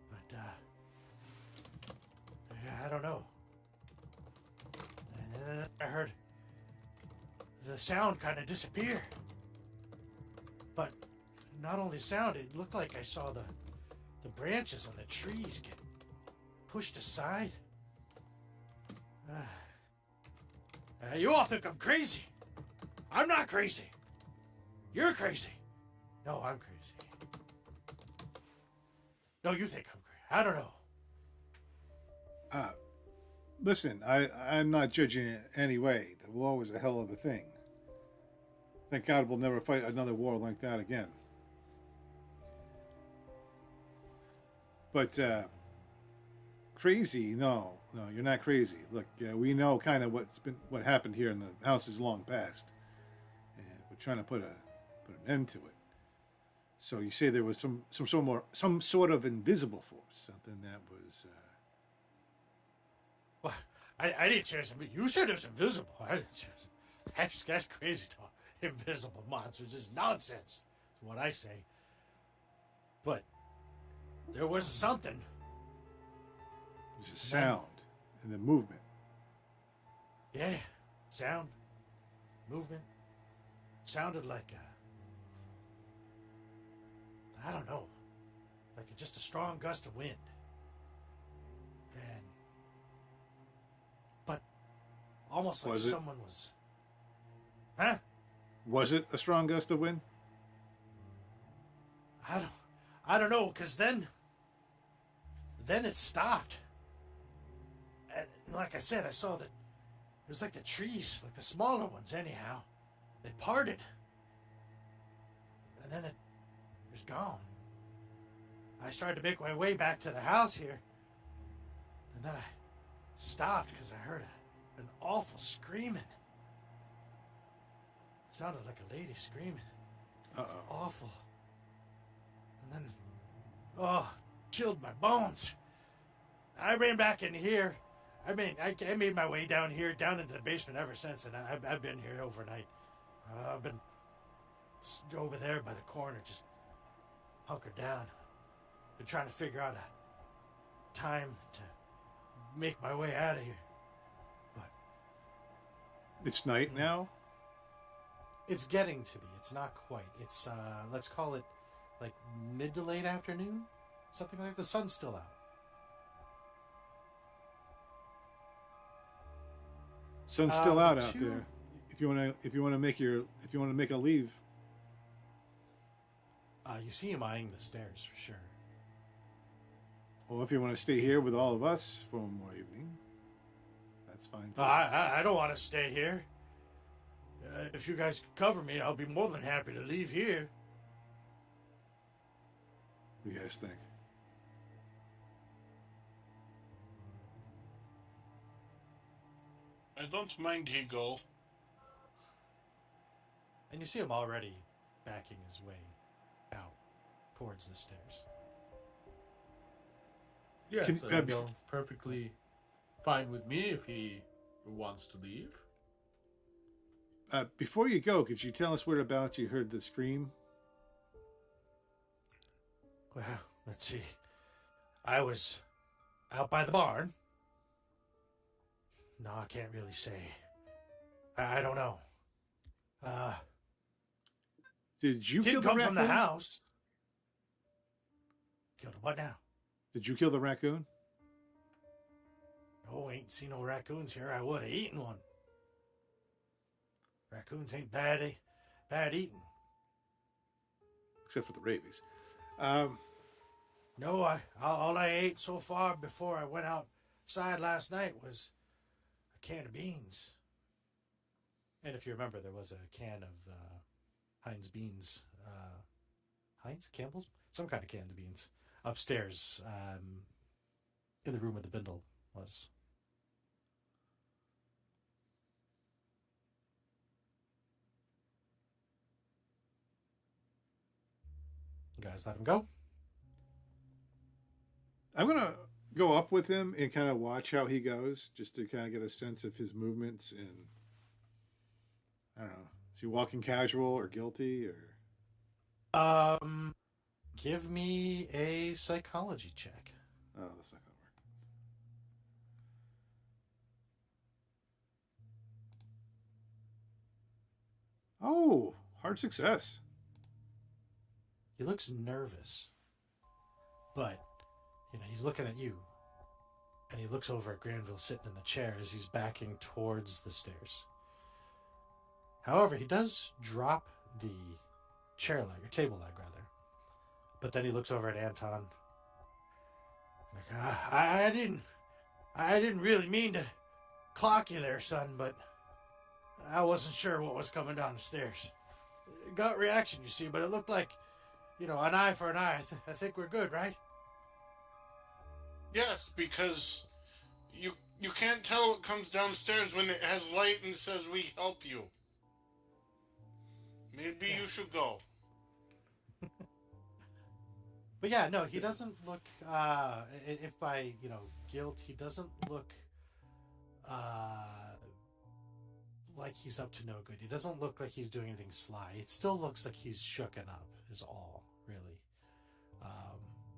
but I don't know. And then I heard the sound kind of disappear. But not only sound, it looked like I saw the branches on the trees get pushed aside. You all think I'm crazy. I'm not crazy. You're crazy. No, I'm crazy. No, you think I'm crazy. I don't know. Listen, I'm not judging it any way. The war was a hell of a thing. Thank God we'll never fight another war like that again. But crazy? No, you're not crazy. Look, we know kind of what happened here in the houses long past, and we're trying to put an end to it. So you say there was some sort of invisible force, something that was. Well, I didn't say something. You said it was invisible. That's crazy talk. Invisible monsters is nonsense. Is what I say. But there was something. It was a sound and the movement. Yeah, sound, movement. Sounded like I don't know, like just a strong gust of wind. But almost like someone was. Huh? Was it a strong gust of wind? I don't know, because then it stopped. And like I said, I saw that it was like the trees, like the smaller ones anyhow, they parted. And then was gone. I started to make my way back to the house here, and then I stopped because I heard an awful screaming. It sounded like a lady screaming. It was awful. And then, chilled my bones. I ran back in here. I made my way down here, down into the basement ever since, and I've been here overnight. I've been over there by the corner, just hunkered down. Been trying to figure out a time to make my way out of here. But it's night now? It's getting to be. It's not quite. It's, let's call it like mid to late afternoon. Something like the sun's still out. Sun's still out there. If you want to make a leave. You see him eyeing the stairs for sure. Well, if you want to stay here with all of us for one more evening, that's fine too. I don't want to stay here. If you guys could cover me, I'll be more than happy to leave here. What do you guys think? I don't mind he go. And you see him already backing his way out towards the stairs. Yes, Can- it'll go perfectly fine with me if he wants to leave. Before you go, could you tell us whereabouts you heard the scream? Well, let's see. I was out by the barn. No, I can't really say. I don't know. Did you kill Didn't the come raccoon? from the house. Killed it. What now? Did you kill the raccoon? Oh, ain't seen no raccoons here. I would have eaten one. Raccoons ain't bad eating. Except for the rabies. No, all I ate so far before I went outside last night was a can of beans. And if you remember, there was a can of Heinz beans. Heinz? Campbell's? Some kind of canned beans. Upstairs, in the room where the bindle was. You guys let him go? I'm going to go up with him and kind of watch how he goes, just to kind of get a sense of his movements. And I don't know, is he walking casual or guilty or? Give me a psychology check. Oh, that's not going to work. Oh, hard success. He looks nervous, but he's looking at you, and he looks over at Granville sitting in the chair as he's backing towards the stairs. However, he does drop the chair leg, or table leg rather, but then he looks over at Anton. Like, I didn't really mean to clock you there, son, but I wasn't sure what was coming down the stairs. Gut reaction, you see, but it looked like, an eye for an eye. I think we're good, right? Yes, because you can't tell what comes downstairs when it has light and says we help you. Maybe you should go. But yeah, no, he doesn't look, if by, guilt, he doesn't look like he's up to no good. He doesn't look like he's doing anything sly. It still looks like he's shooken up, is all, really.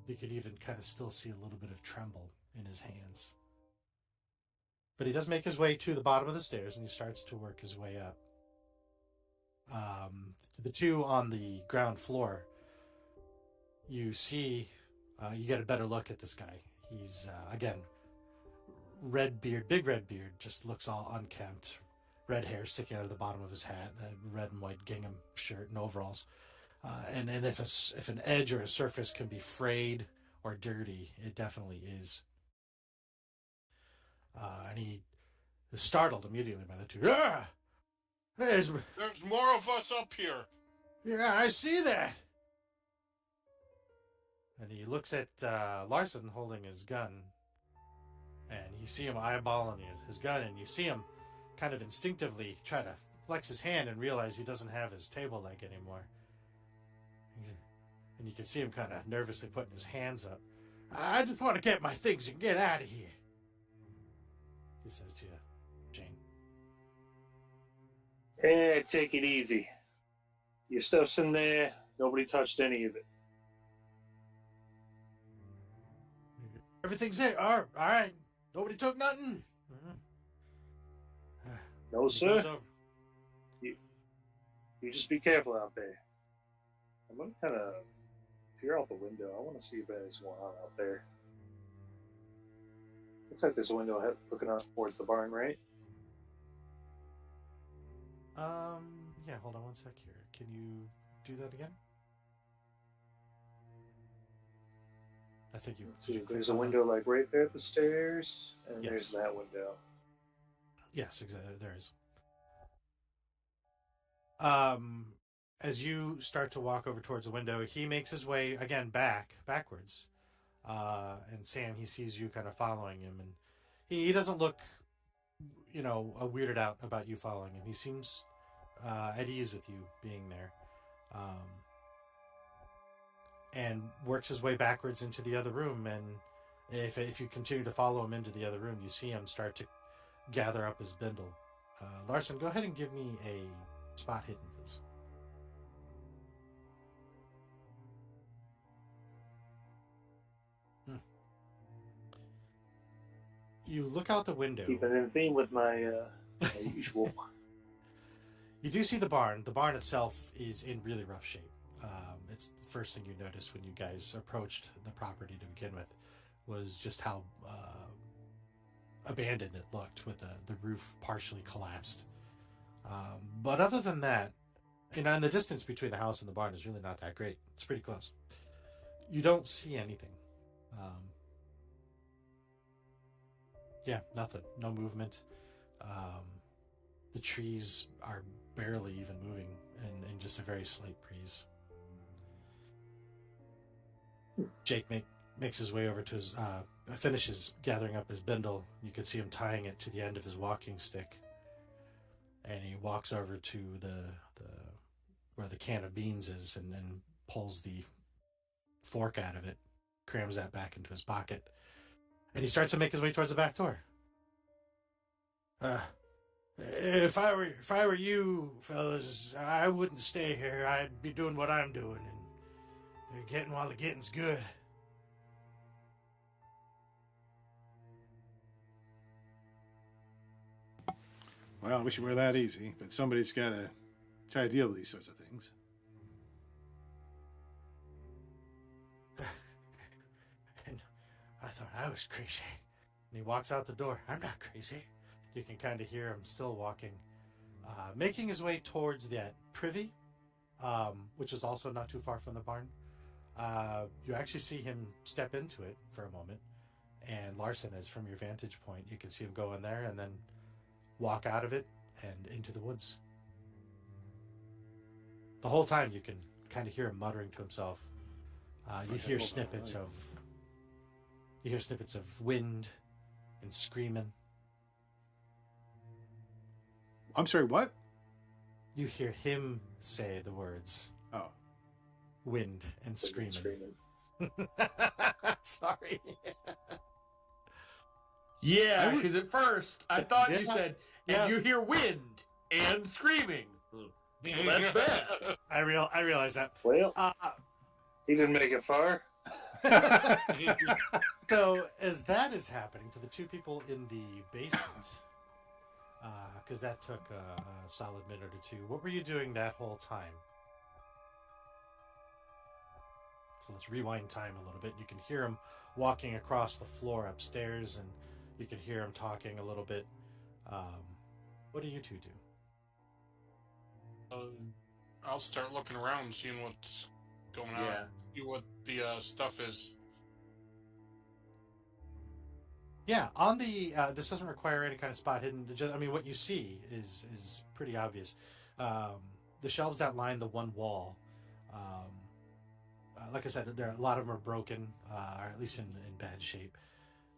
You could even kind of still see a little bit of tremble in his hands. But he does make his way to the bottom of the stairs, and he starts to work his way up. The two on the ground floor, you see, you get a better look at this guy. He's, again, red beard, big red beard, just looks all unkempt. Red hair sticking out of the bottom of his hat, a red and white gingham shirt and overalls. And if an edge or a surface can be frayed or dirty, it definitely is. And he is startled immediately by the two. Ah! There's more of us up here. Yeah, I see that. And he looks at Larson holding his gun, and you see him eyeballing his gun, and you see him kind of instinctively try to flex his hand and realize he doesn't have his table leg anymore. And you can see him kind of nervously putting his hands up. I just want to get my things and get out of here, he says to you, Jane. Hey, take it easy. Your stuff's in there. Nobody touched any of it. Everything's there. All right. Nobody took nothing. No, sir. You just be careful out there. I'm gonna kind of peer out the window. I want to see if anything's going on out there. Looks like there's a window looking out towards the barn, right? Yeah, hold on one sec here. Can you do that again? I think you... Let's see, there's a window like right there at the stairs, and Yes. there's that window. Yes, exactly. There is. As you start to walk over towards the window, he makes his way again backwards. And Sam, he sees you kind of following him, and he doesn't look, weirded out about you following him. He seems at ease with you being there, and works his way backwards into the other room. And if you continue to follow him into the other room, you see him start to gather up his bindle. Larson, go ahead and give me a spot hidden, please. You look out the window. Keeping in theme with my usual. You do see the barn. The barn itself is in really rough shape. It's the first thing you noticed when you guys approached the property to begin with, was just how abandoned it looked, with the roof partially collapsed. But other than that, and the distance between the house and the barn is really not that great. It's pretty close. You don't see anything. Yeah, nothing. No movement. The trees are barely even moving in just a very slight breeze. Jake makes his way over to his... finishes gathering up his bindle. You can see him tying it to the end of his walking stick. And he walks over to the where the can of beans is, and pulls the fork out of it, crams that back into his pocket. And he starts to make his way towards the back door. If I were you fellas, I wouldn't stay here. I'd be doing what I'm doing and getting while the getting's good. Well, I wish it were that easy, but somebody's got to try to deal with these sorts of things. And I thought I was crazy. And he walks out the door. I'm not crazy. You can kind of hear him still walking, making his way towards that privy, which is also not too far from the barn. You actually see him step into it for a moment, and Larson, is from your vantage point, you can see him go in there and then walk out of it and into the woods. The whole time you can kind of hear him muttering to himself. You hear snippets of wind and screaming. I'm sorry, what? You hear him say the words. Oh. Wind and screaming. Sorry. Yeah, because at first I thought you said, and you hear wind and screaming. Well, that's bad. I realize that. Well, he didn't make it far. So as that is happening to the two people in the basement, because that took a solid minute or two, what were you doing that whole time? So let's rewind time a little bit. You can hear him walking across the floor upstairs, and you can hear him talking a little bit. What do you two do? I'll start looking around and seeing what's going on. See what the stuff is. Yeah, on the this doesn't require any kind of spot hidden. I mean, what you see is pretty obvious. The shelves that line the one wall like I said, a lot of them are broken, or at least in bad shape.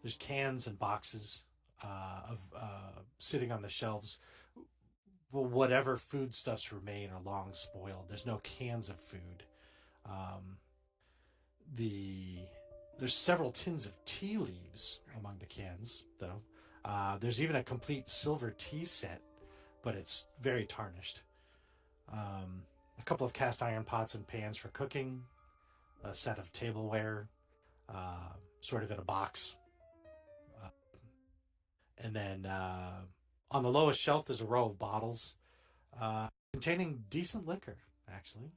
There's cans and boxes of sitting on the shelves. Well, whatever foodstuffs remain are long spoiled. There's no cans of food. Um, the there's several tins of tea leaves among the cans, though. There's even a complete silver tea set, but it's very tarnished. A couple of cast iron pots and pans for cooking, a set of tableware, sort of in a box. Uh, and then on the lowest shelf, there's a row of bottles containing decent liquor, actually.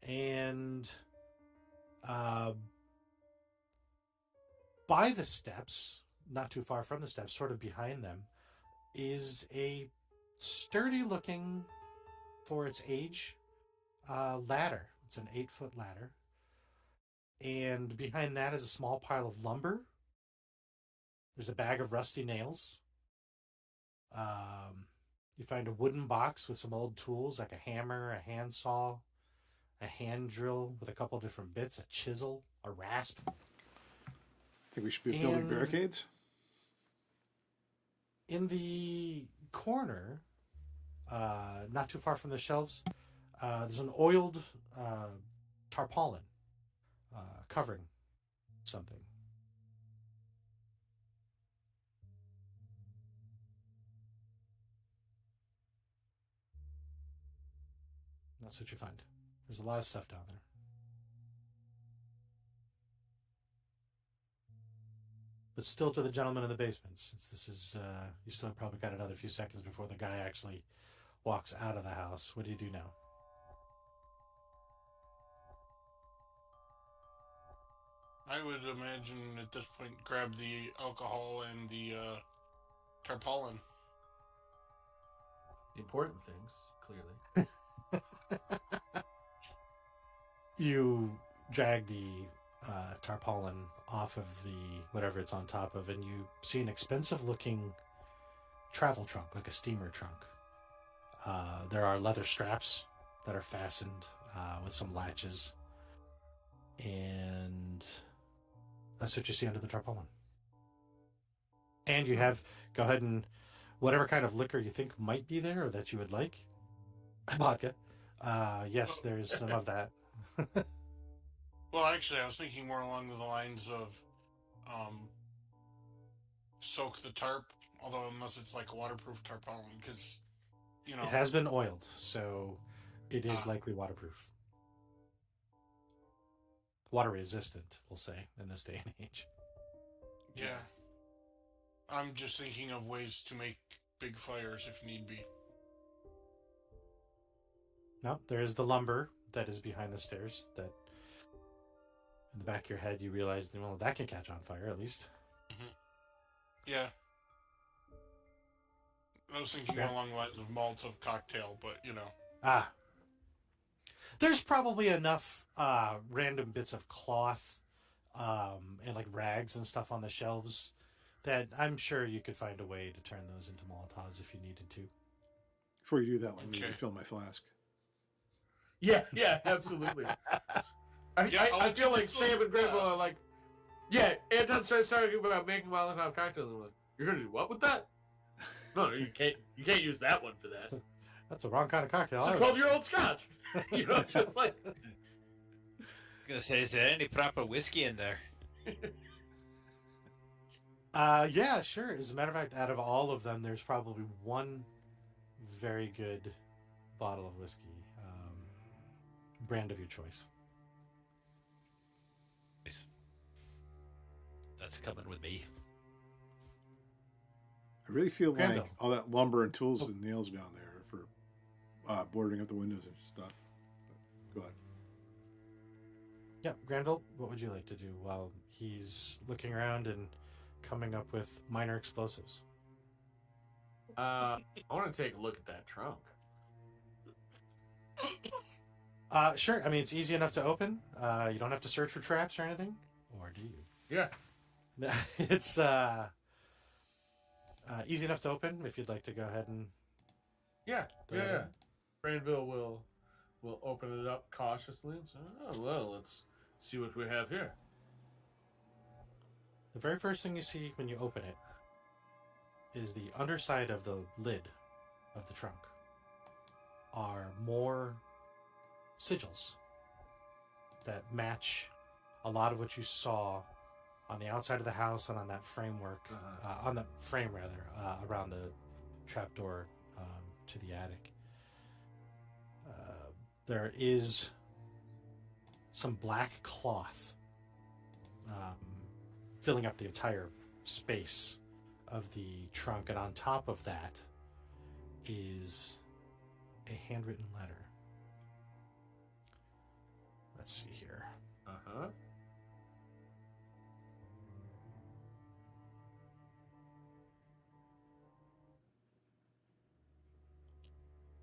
And by the steps, not too far from the steps, sort of behind them, is a sturdy-looking, for its age, ladder. It's an 8-foot ladder. And behind that is a small pile of lumber. There's a bag of rusty nails. You find a wooden box with some old tools like a hammer, a handsaw, a hand drill with a couple different bits, a chisel, a rasp. I think we should be building barricades. In the corner, not too far from the shelves, there's an oiled tarpaulin covering something. That's what you find. There's a lot of stuff down there. But still to the gentleman in the basement, since this is, you still probably got another few seconds before the guy actually walks out of the house. What do you do now? I would imagine at this point grab the alcohol and the tarpaulin. Important things, clearly. You drag the tarpaulin off of the whatever it's on top of, and you see an expensive-looking travel trunk, like a steamer trunk. There are leather straps that are fastened with some latches, and that's what you see under the tarpaulin. And you have, go ahead and, whatever kind of liquor you think might be there or that you would like. Vodka. Yes, there's some of that. Well, actually, I was thinking more along the lines of soak the tarp, although unless it's like a waterproof tarpaulin, because, you know... It has been oiled, so it is likely waterproof. Water resistant, we'll say, in this day and age. Yeah. I'm just thinking of ways to make big fires if need be. No, there is the lumber that is behind the stairs that in the back of your head you realize, well, that can catch on fire at least. Mm-hmm. Yeah. I was thinking along the lines of Molotov cocktail, but, you know. There's probably enough random bits of cloth and like rags and stuff on the shelves that I'm sure you could find a way to turn those into Molotovs if you needed to. Before you do that, let me refill my flask. Yeah, absolutely. I feel like Sam and Grandpa are like, yeah, Anton starts talking about making Molotov cocktails. I'm like, you're gonna do what with that? No, you can't use that one for that. That's the wrong kind of cocktail. It's a 12-year-old scotch. You know, just like. I was gonna say, is there any proper whiskey in there? Yeah, sure. As a matter of fact, out of all of them, there's probably one very good bottle of whiskey, brand of your choice. Nice. That's coming with me. I really feel Granville. like all that lumber and tools and nails down there for boarding up the windows and stuff. Go ahead. Yeah, Granville, what would you like to do while he's looking around and coming up with minor explosives? I want to take a look at that trunk. Sure. I mean, it's easy enough to open. You don't have to search for traps or anything. Or do you? Yeah. It's easy enough to open if you'd like to go ahead and... Yeah. Granville will we'll open it up cautiously and say, "Oh well, let's see what we have here." The very first thing you see when you open it is the underside of the lid of the trunk are more sigils that match a lot of what you saw on the outside of the house and on that framework, on the frame rather, around the trapdoor to the attic. There is some black cloth filling up the entire space of the trunk, and on top of that is a handwritten letter. Let's see here.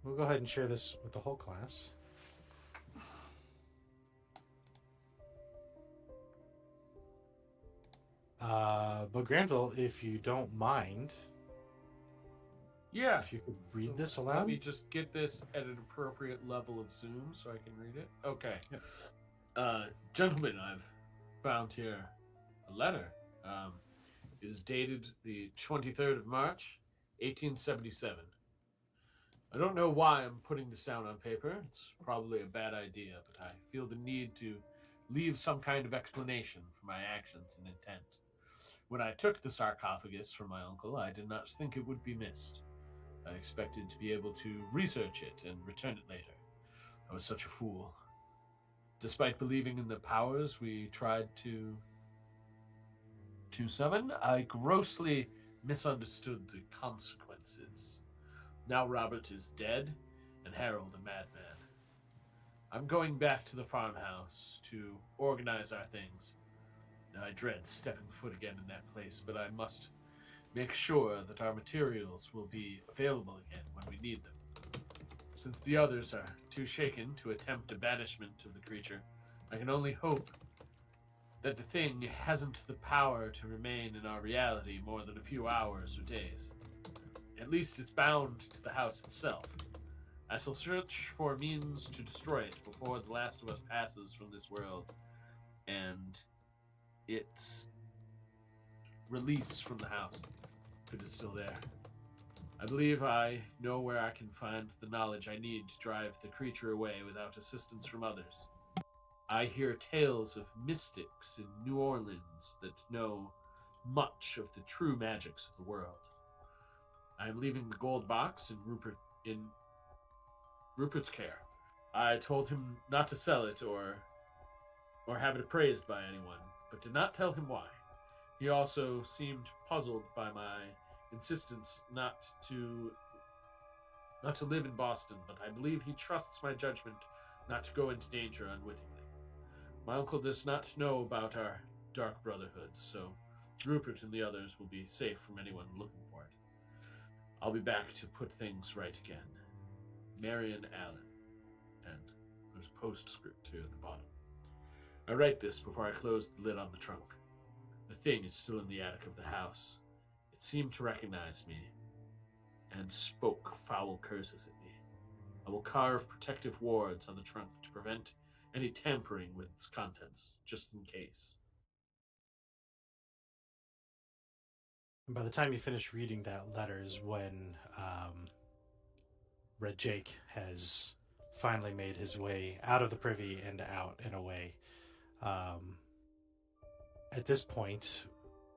We'll go ahead and share this with the whole class. But Granville, if you don't mind, Yeah. if you could read this Let aloud. me just get this at an appropriate level of zoom so I can read it. Okay. Yeah. Gentlemen, I've found here a letter. It is dated the 23rd of March, 1877. I don't know why I'm putting this down on paper. It's probably a bad idea, but I feel the need to leave some kind of explanation for my actions and intent. When I took the sarcophagus from my uncle, I did not think it would be missed. I expected to be able to research it and return it later. I was such a fool. Despite believing in the powers we tried to summon, I grossly misunderstood the consequences. Now Robert is dead, and Harold a madman. I'm going back to the farmhouse to organize our things. I dread stepping foot again in that place, but I must make sure that our materials will be available again when we need them. Since the others are too shaken to attempt a banishment of the creature, I can only hope that the thing hasn't the power to remain in our reality more than a few hours or days. At least it's bound to the house itself. I shall search for means to destroy it before the last of us passes from this world, and its release from the house, if it is still there. I believe I know where I can find the knowledge I need to drive the creature away without assistance from others. I hear tales of mystics in New Orleans that know much of the true magics of the world. I am leaving the gold box in Rupert's care. I told him not to sell it or have it appraised by anyone, but did not tell him why. He also seemed puzzled by my insistence not to live in Boston, but I believe he trusts my judgment not to go into danger unwittingly. My uncle does not know about our dark brotherhood, so Rupert and the others will be safe from anyone looking for it. I'll be back to put things right again. Marion Allen. And there's a postscript here at the bottom. I write this before I close the lid on the trunk. The thing is still in the attic of the house. It seemed to recognize me and spoke foul curses at me. I will carve protective wards on the trunk to prevent any tampering with its contents, just in case. And by the time you finish reading that letter is when Red Jake has finally made his way out of the privy and out and away. At this point,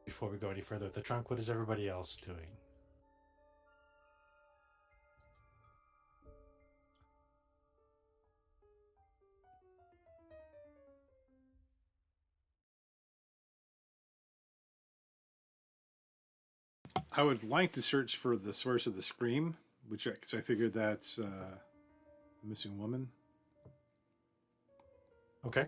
before we go any further with the trunk, what is everybody else doing? I would like to search for the source of the scream, because I figured that's the missing woman. Okay.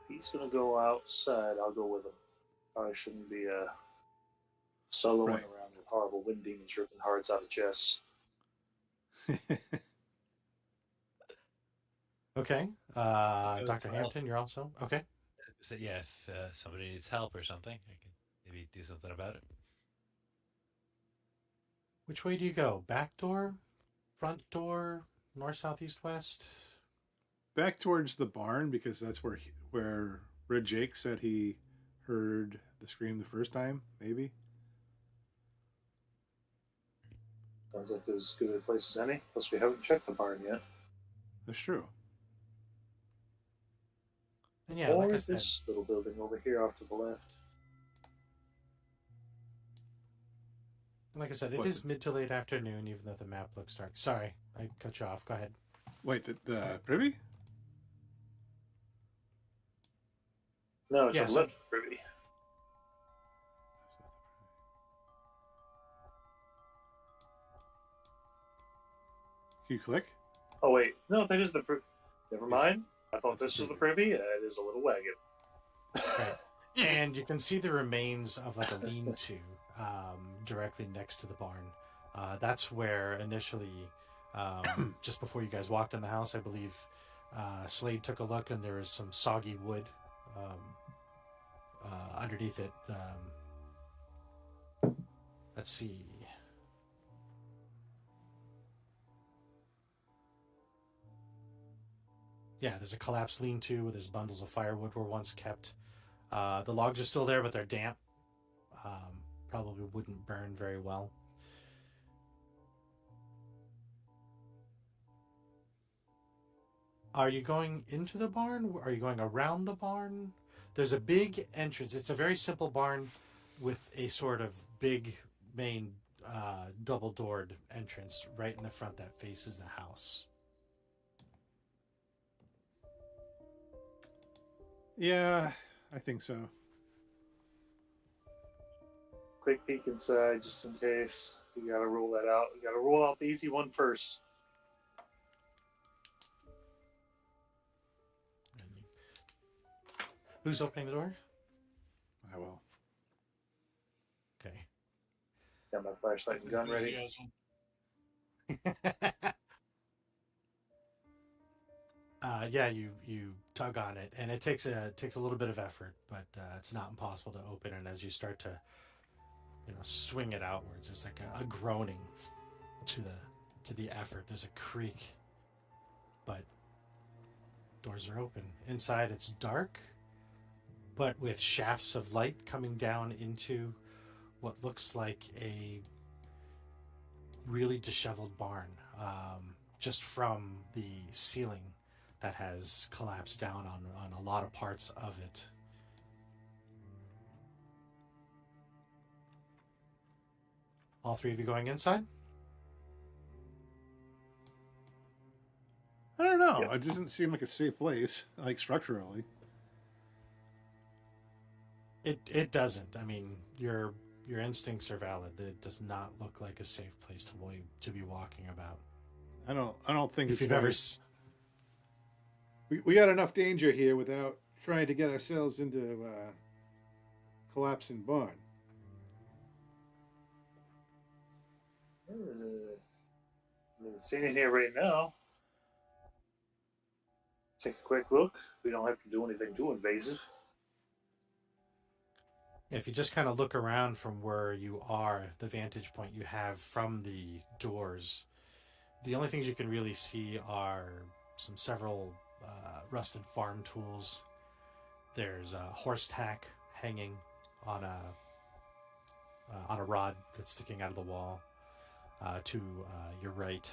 If he's going to go outside, I'll go with him. Probably shouldn't be soloing Right. around with horrible wind demons ripping hearts out of chests. Okay. Dr. Hampton, you're also? Okay. So yeah, if somebody needs help or something, I can maybe do something about it. Which way do you go? Back door? Front door? North, south, east, west? Back towards the barn because that's where Red Jake said he heard the scream the first time. Maybe. Sounds like as good a place as any. Plus, we haven't checked the barn yet. That's true. And yeah, Or like I said, this little building over here off to the left. it is mid to late afternoon, even though the map looks dark. Sorry, I cut you off. Go ahead. Wait, the privy? No, it's Yeah, a so- left privy. Can you click? Oh wait, no, that is the privy. Never Yeah. mind. I thought That's this was the privy. privy. It is a little wagon. Right. And you can see the remains of like a lean-to directly next to the barn. That's where initially, just before you guys walked in the house, I believe Slade took a look and there was some soggy wood underneath it. Let's see. Yeah, there's a collapsed lean-to where there's bundles of firewood were once kept. The logs are still there, but they're damp. Probably wouldn't burn very well. Are you going into the barn? Are you going around the barn? There's a big entrance. It's a very simple barn with a sort of big main double-doored entrance right in the front that faces the house. Yeah, I think so. Quick peek inside just in case. You gotta rule that out. You gotta rule out the easy one first. Who's opening the door? I will. Okay. Got my flashlight and gun ready. Enthusiasm. Yeah, you tug on it, and it takes a little bit of effort, but it's not impossible to open. And as you start to, swing it outwards, there's like a groaning to the effort. There's a creak, but doors are open. Inside, it's dark, but with shafts of light coming down into what looks like a really disheveled barn, just from the ceiling that has collapsed down on a lot of parts of it. All three of you going inside? I don't know. Yep. It doesn't seem like a safe place, like structurally. It doesn't. I mean, your instincts are valid. It does not look like a safe place to be walking about. I don't think If it's you've ever wise. We got enough danger here without trying to get ourselves into collapsing barn. Seeing it here right now. Take a quick look. We don't have to do anything too invasive. If you just kind of look around from where you are, the vantage point you have from the doors, the only things you can really see are several rusted farm tools. There's a horse tack hanging on a rod that's sticking out of the wall to your right.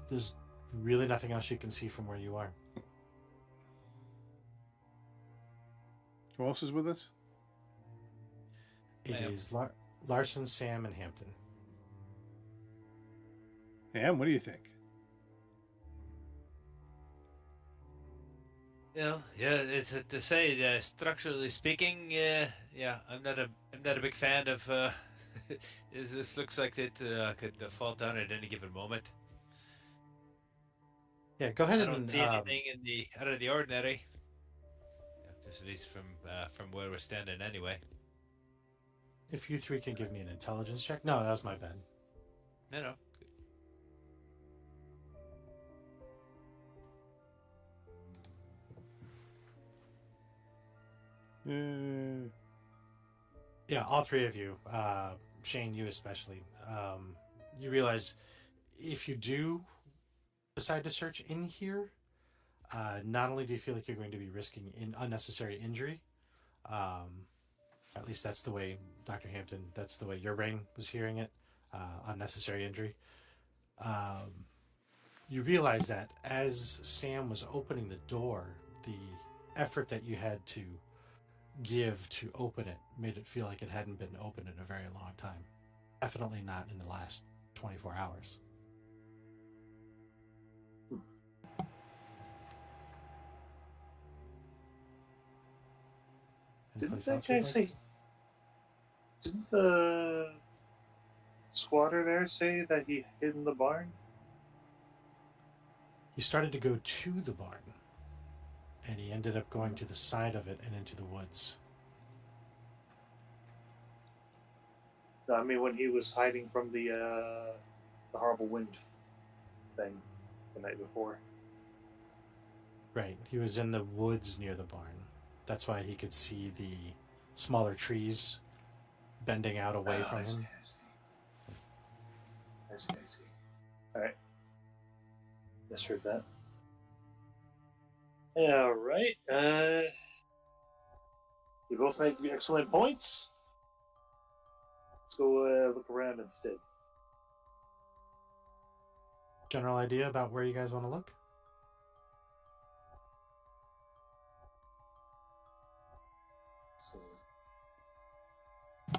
There's really nothing else you can see from where you are. Who else is with us? It Sam. is Larson, Sam, and Hampton. Ham, what do you think? Yeah, it's to say, structurally speaking, I'm not a big fan of. This looks like it could fall down at any given moment. Yeah, go ahead I don't and see anything out of the ordinary. Just at least from where we're standing, anyway. if you three can give me an intelligence check. No, that was my bad. No. Uh, Yeah, all three of you Shane, you especially, you realize if you do decide to search in here, not only do you feel like you're going to be risking unnecessary injury, at least that's the way Dr. Hampton, that's the way your brain was hearing it, unnecessary injury. You realize that as Sam was opening the door, the effort that you had to give to open it made it feel like it hadn't been opened in a very long time. Definitely not in the last 24 hours. Didn't the squatter there say that he hid in the barn? He started to go to the barn, and he ended up going to the side of it and into the woods. I mean, when he was hiding from the horrible wind thing the night before. Right. He was in the woods near the barn. That's why he could see the smaller trees bending out away from him. I see. Alright. Misheard that. Alright. You both make excellent points. Let's go look around instead. General idea about where you guys want to look?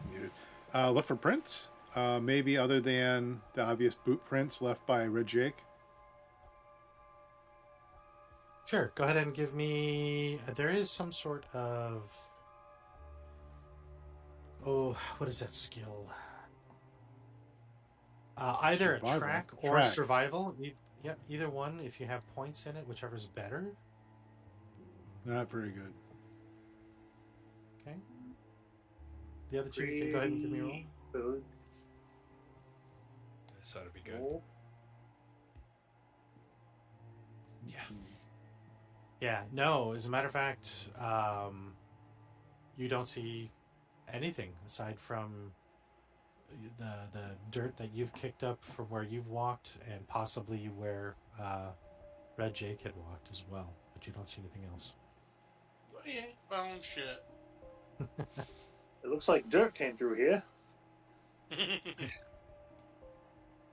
Muted. Look for prints. Maybe other than the obvious boot prints left by Red Jake. Sure. Go ahead and give me... there is some sort of... oh, what is that skill? Either Survival. a track or survival. Yep, either one. If you have points in it, whichever's better. Not very good. Okay. The other two, you can go ahead and give me a roll. Food. This ought to be good. Yeah. Yeah, no, as a matter of fact, you don't see anything aside from the dirt that you've kicked up from where you've walked and possibly where Red Jake had walked as well, but you don't see anything else. We ain't found shit. It looks like dirt came through here.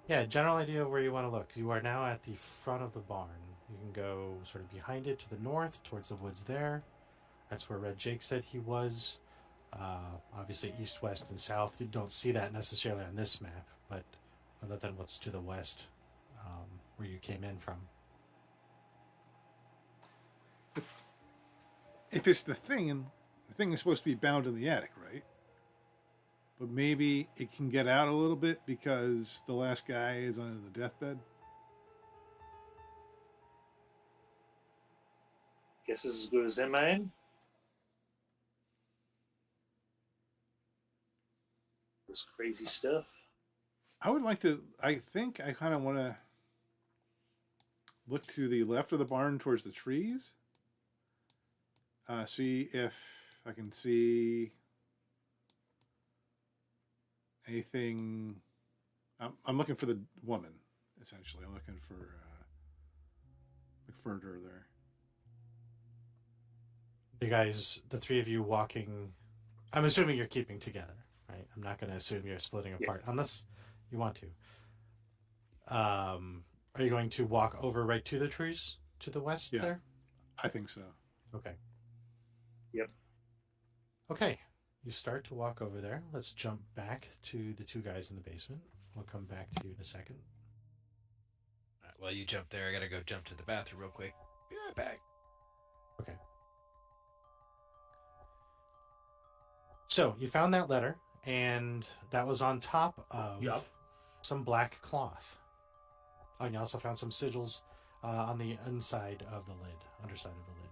Yeah, general idea of where you want to look. You are now at the front of the barn. You can go sort of behind it to the north, towards the woods there. That's where Red Jake said he was. Obviously, east, west, and south. You don't see that necessarily on this map, but other than what's to the west, where you came in from. If it's the thing is supposed to be bound in the attic, right? But maybe it can get out a little bit because the last guy is on the deathbed. Guess it's as good as in, man. This crazy stuff. I would like to. I think I kind of want to look to the left of the barn towards the trees. See if I can see anything. I'm looking for the woman, essentially. I'm looking for McFurter there. You guys, the three of you walking, I'm assuming you're keeping together, right? I'm not going to assume you're splitting apart unless you want to. Are you going to walk over right to the trees to the west there? I think so. Okay. Yep. Okay. You start to walk over there. Let's jump back to the two guys in the basement. We'll come back to you in a second. All right, while you jump there, I gotta go jump to the bathroom real quick. Be right back. Okay. So you found that letter, and that was on top of some black cloth. Oh, and you also found some sigils on the inside of the lid, underside of the lid.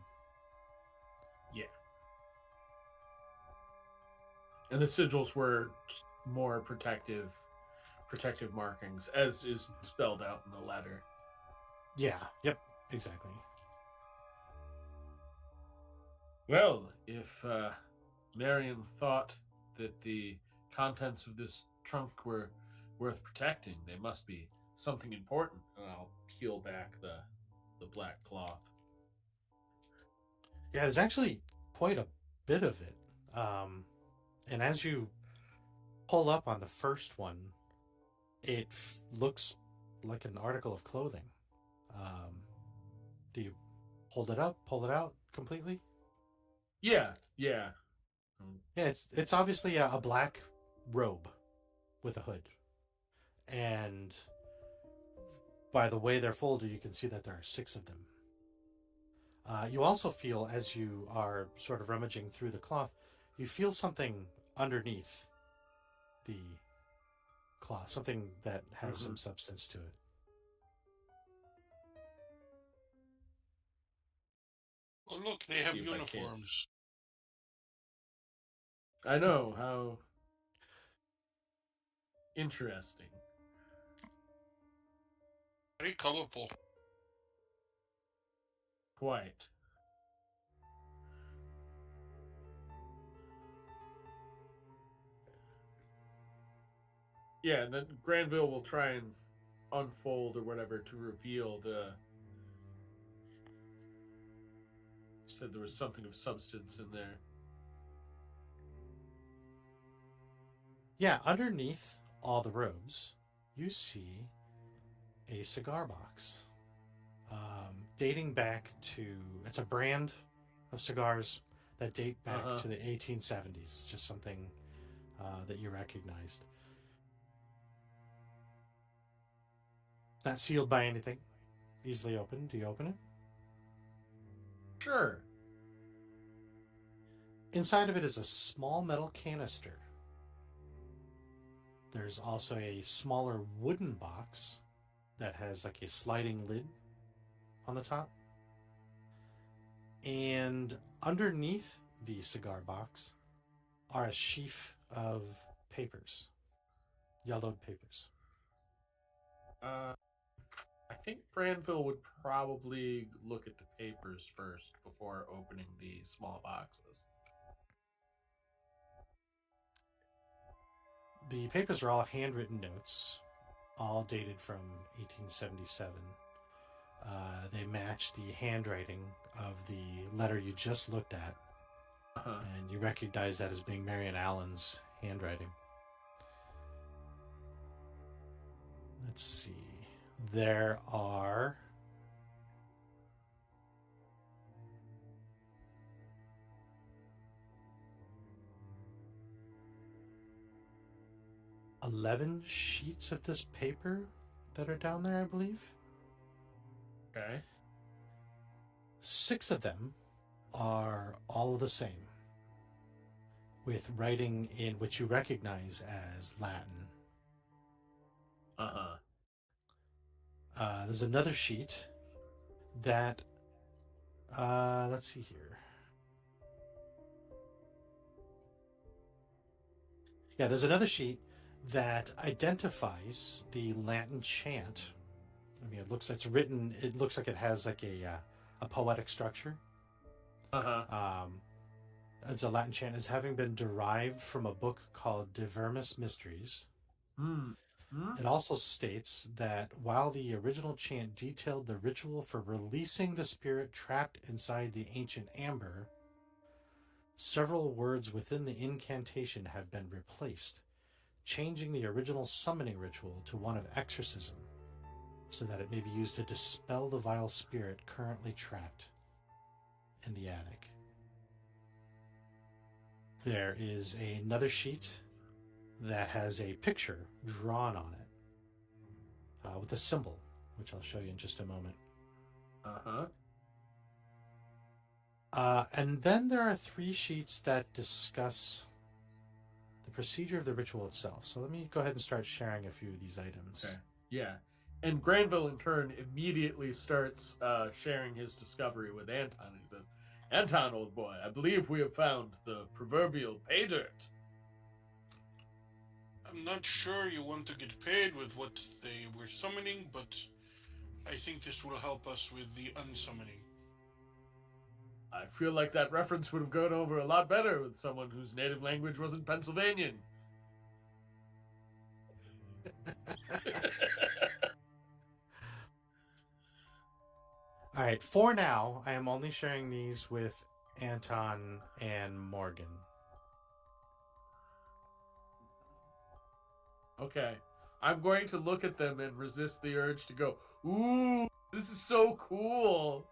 Yeah. And the sigils were more protective markings, as is spelled out in the letter. Yeah, yep, exactly. Well, if Marion thought that the contents of this trunk were worth protecting. They must be something important. And I'll peel back the black cloth. Yeah, there's actually quite a bit of it. And as you pull up on the first one, it looks like an article of clothing. Do you hold it up, pull it out completely? Yeah. Yeah, it's obviously a black robe with a hood. And by the way they're folded, you can see that there are 6 of them. You also feel, as you are sort of rummaging through the cloth, you feel something underneath the cloth, something that has some substance to it. Oh, look, they have See if I can. uniforms. I know, how interesting. Very colorful. Quite. Yeah, and then Granville will try and unfold or whatever to reveal the. Said there was something of substance in there. Yeah, underneath all the robes, you see a cigar box. Dating back to, it's a brand of cigars that date back to the 1870s, just something that you recognized. Not sealed by anything, easily opened. Do you open it? Sure. Inside of it is a small metal canister. There's also a smaller wooden box that has like a sliding lid on the top. And underneath the cigar box are a sheaf of papers, yellowed papers. I think Granville would probably look at the papers first before opening the small boxes. The papers are all handwritten notes, all dated from 1877. They match the handwriting of the letter you just looked at, and you recognize that as being Marion Allen's handwriting. Let's see. There are 11 sheets of this paper that are down there, I believe. Okay. 6 of them are all the same, with writing in which you recognize as Latin. There's another sheet that, let's see here. Yeah, there's another sheet that identifies the Latin chant. I mean, it looks like it has like a poetic structure. It's a Latin chant as having been derived from a book called De Vermis Mysteries. It also states that while the original chant detailed the ritual for releasing the spirit trapped inside the ancient amber, several words within the incantation have been replaced, changing the original summoning ritual to one of exorcism, so that it may be used to dispel the vile spirit currently trapped in the attic. There is another sheet that has a picture drawn on it with a symbol, which I'll show you in just a moment. And then there are 3 sheets that discuss the procedure of the ritual itself. So let me go ahead and start sharing a few of these items. Okay. Yeah. And Granville, in turn, immediately starts sharing his discovery with Anton. He says, Anton, old boy, I believe we have found the proverbial pay dirt. I'm not sure you want to get paid with what they were summoning, but I think this will help us with the unsummoning. I feel like that reference would have gone over a lot better with someone whose native language wasn't Pennsylvanian. All right, for now, I am only sharing these with Anton and Morgan. Okay. I'm going to look at them and resist the urge to go, ooh, this is so cool.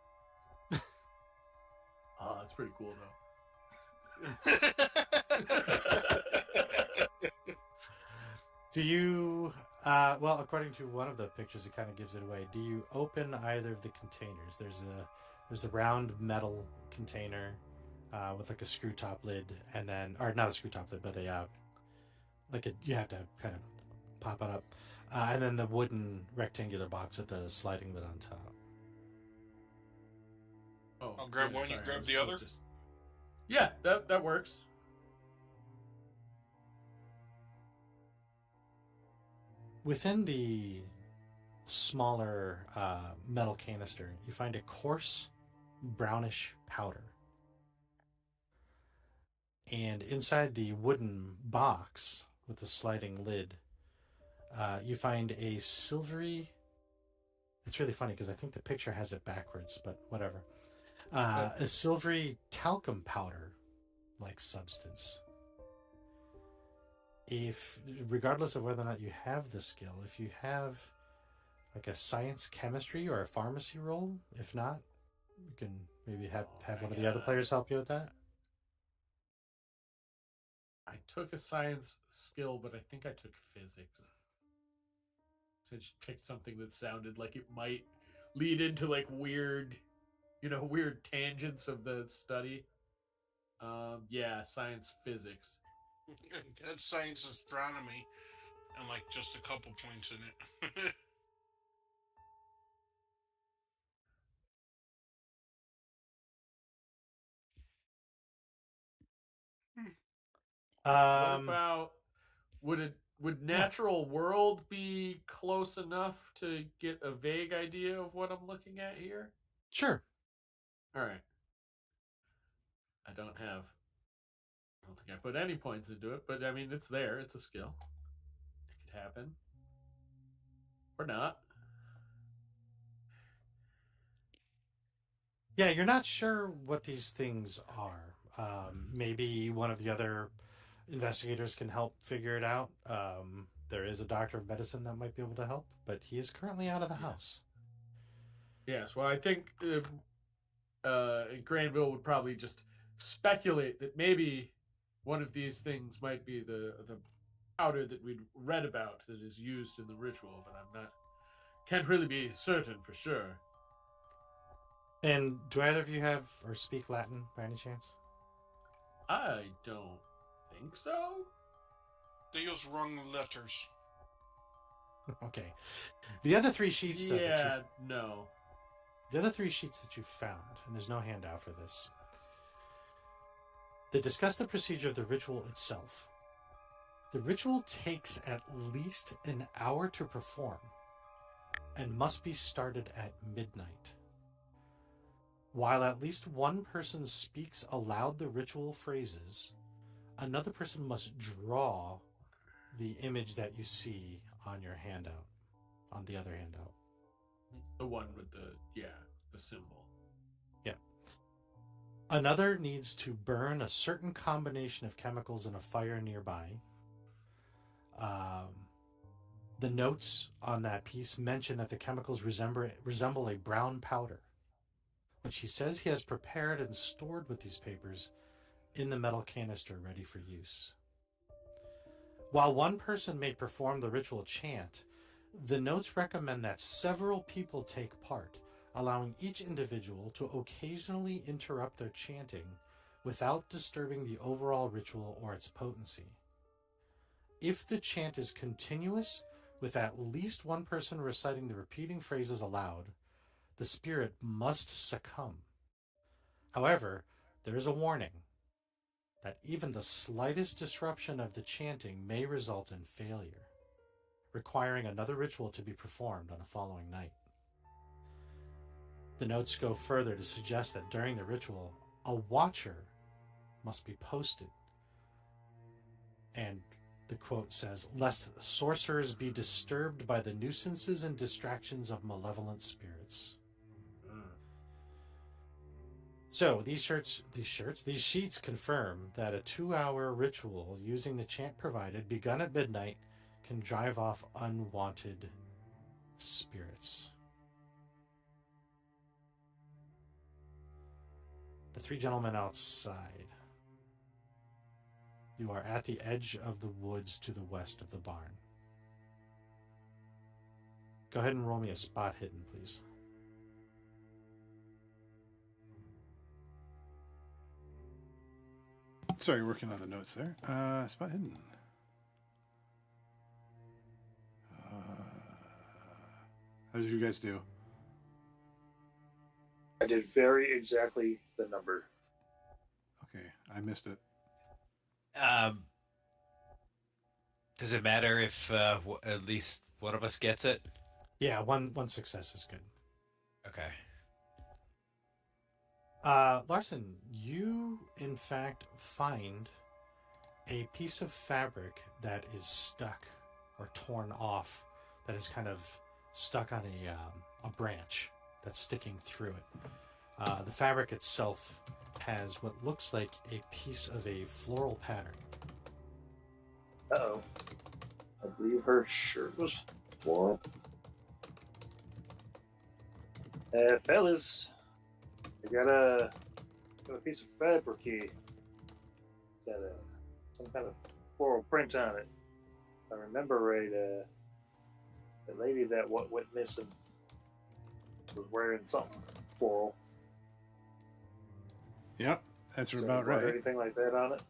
Oh, that's pretty cool, though. Do you, well, according to one of the pictures, it kind of gives it away. Do you open either of the containers? There's a round metal container with like a screw top lid, and then, or not a screw top lid, but you have to kind of pop it up, and then the wooden rectangular box with the sliding lid on top. Oh, I'll grab one. You grab the other. Yeah, that works. Within the smaller metal canister, you find a coarse brownish powder. And inside the wooden box with the sliding lid, you find a silvery... It's really funny because I think the picture has it backwards, but whatever. A silvery talcum powder-like substance. Regardless of whether or not you have the skill, if you have like a science, chemistry, or a pharmacy roll, if not, you can maybe have one of the other players help you with that. I took a science skill, but I think I took physics. So I just picked something that sounded like it might lead into like weird tangents of the study. Yeah, science, physics. That's science astronomy, and like just a couple points in it. What about would natural world be close enough to get a vague idea of what I'm looking at here? Sure. All right. I don't think I put any points into it, but I mean it's there. It's a skill. It could happen. Or not. Yeah, you're not sure what these things are. Maybe one of the other investigators can help figure it out. There is a doctor of medicine that might be able to help, but he is currently out of the house. Yes, well, I think Granville would probably just speculate that maybe one of these things might be the powder that we'd read about that is used in the ritual, but can't really be certain for sure. And do either of you have or speak Latin by any chance? I don't think so. They use wrong letters. Okay. The other three sheets no. The other three sheets that you found, and there's no handout for this, they discuss the procedure of the ritual itself. The ritual takes at least an hour to perform and must be started at midnight. While at least one person speaks aloud the ritual phrases, another person must draw the image that you see on your handout, on the other handout. The one with the symbol. Yeah. Another needs to burn a certain combination of chemicals in a fire nearby. The notes on that piece mention that the chemicals resemble a brown powder, which he says he has prepared and stored with these papers in the metal canister ready for use. While one person may perform the ritual chant, the notes recommend that several people take part, allowing each individual to occasionally interrupt their chanting without disturbing the overall ritual or its potency. If the chant is continuous, with at least one person reciting the repeating phrases aloud, the spirit must succumb. However, there is a warning that even the slightest disruption of the chanting may result in failure, requiring another ritual to be performed on a following night. The notes go further to suggest that during the ritual, a watcher must be posted and the quote says, "Lest sorcerers be disturbed by the nuisances and distractions of malevolent spirits." So these sheets confirm that a 2-hour ritual using the chant provided, begun at midnight, can drive off unwanted spirits. The three gentlemen outside. You are at the edge of the woods to the west of the barn. Go ahead and roll me a spot hidden, please. Sorry, working on the notes there. Spot hidden. How did you guys do? I did very exactly the number. Okay, I missed it. Does it matter if at least one of us gets it? Yeah, one success is good. Okay. Larson, you in fact find a piece of fabric that is stuck or torn off, that is kind of stuck on a branch that's sticking through it. The fabric itself has what looks like a piece of a floral pattern. Uh-oh. I believe her shirt was floral. Fellas, I got a piece of fabric here. Got some kind of floral print on it. If I remember right, the lady that went missing was wearing something floral. Yep, that's Is about there right. anything like that on it?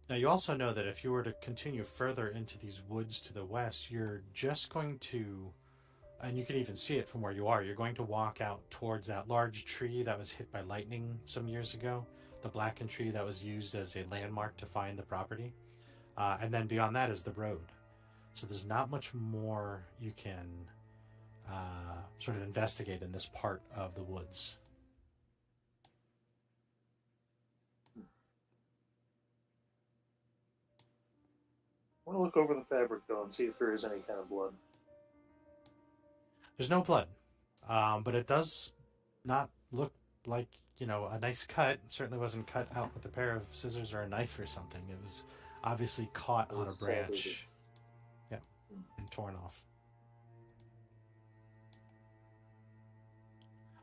Now, you also know that if you were to continue further into these woods to the west, you're just going to, and you can even see it from where you are, you're going to walk out towards that large tree that was hit by lightning some years ago, the blackened tree that was used as a landmark to find the property. And then beyond that is the road. So there's not much more you can sort of investigate in this part of the woods. I want to look over the fabric, though, and see if there is any kind of blood. There's no blood, but it does not look like, a nice cut. It certainly wasn't cut out with a pair of scissors or a knife or something. It was obviously caught on a branch. Yeah, and torn off.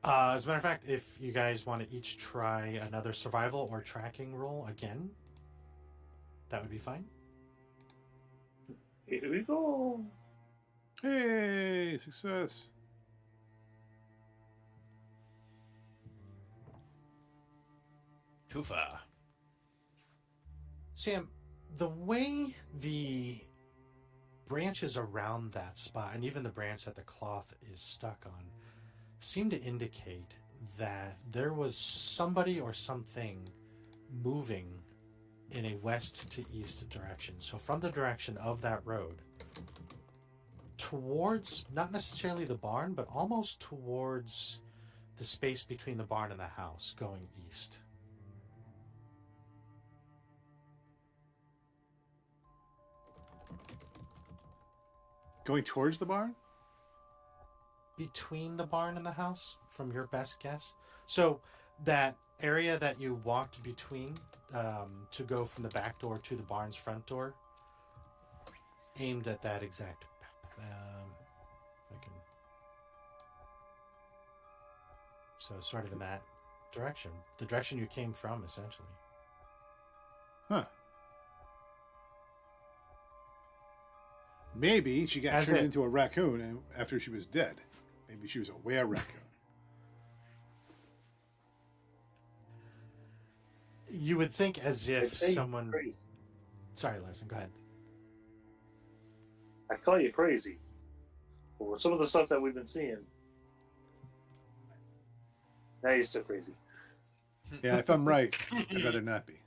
As a matter of fact, if you guys want to each try another survival or tracking roll again, that would be fine. Here we go. Hey, success. Too far. Sam, the way the branches around that spot, and even the branch that the cloth is stuck on, seem to indicate that there was somebody or something moving in a west to east direction. So from the direction of that road towards, not necessarily the barn, but almost towards the space between the barn and the house, going east. Going towards the barn? Between the barn and the house, from your best guess. So that area that you walked between to go from the back door to the barn's front door, aimed at that exact path. If I can. So sort of in that direction. The direction you came from, essentially. Huh. Maybe she got As turned it- into a raccoon after she was dead. Maybe she was a were-raccoon. You would think as if I'd say someone... crazy. Sorry, Larson, go ahead. I call you crazy. But with some of the stuff that we've been seeing, now you're still crazy. Yeah, if I'm right, I'd rather not be.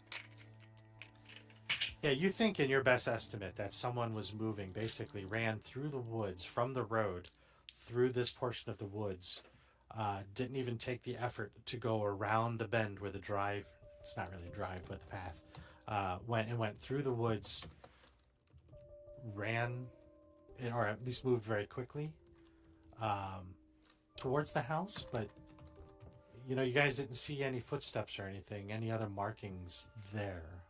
Yeah, you think in your best estimate that someone was moving, basically ran through the woods from the road through this portion of the woods, didn't even take the effort to go around the bend where the drive it's not really a drive, but the path, went through the woods, ran, or at least moved very quickly towards the house. But you guys didn't see any footsteps or anything, any other markings there.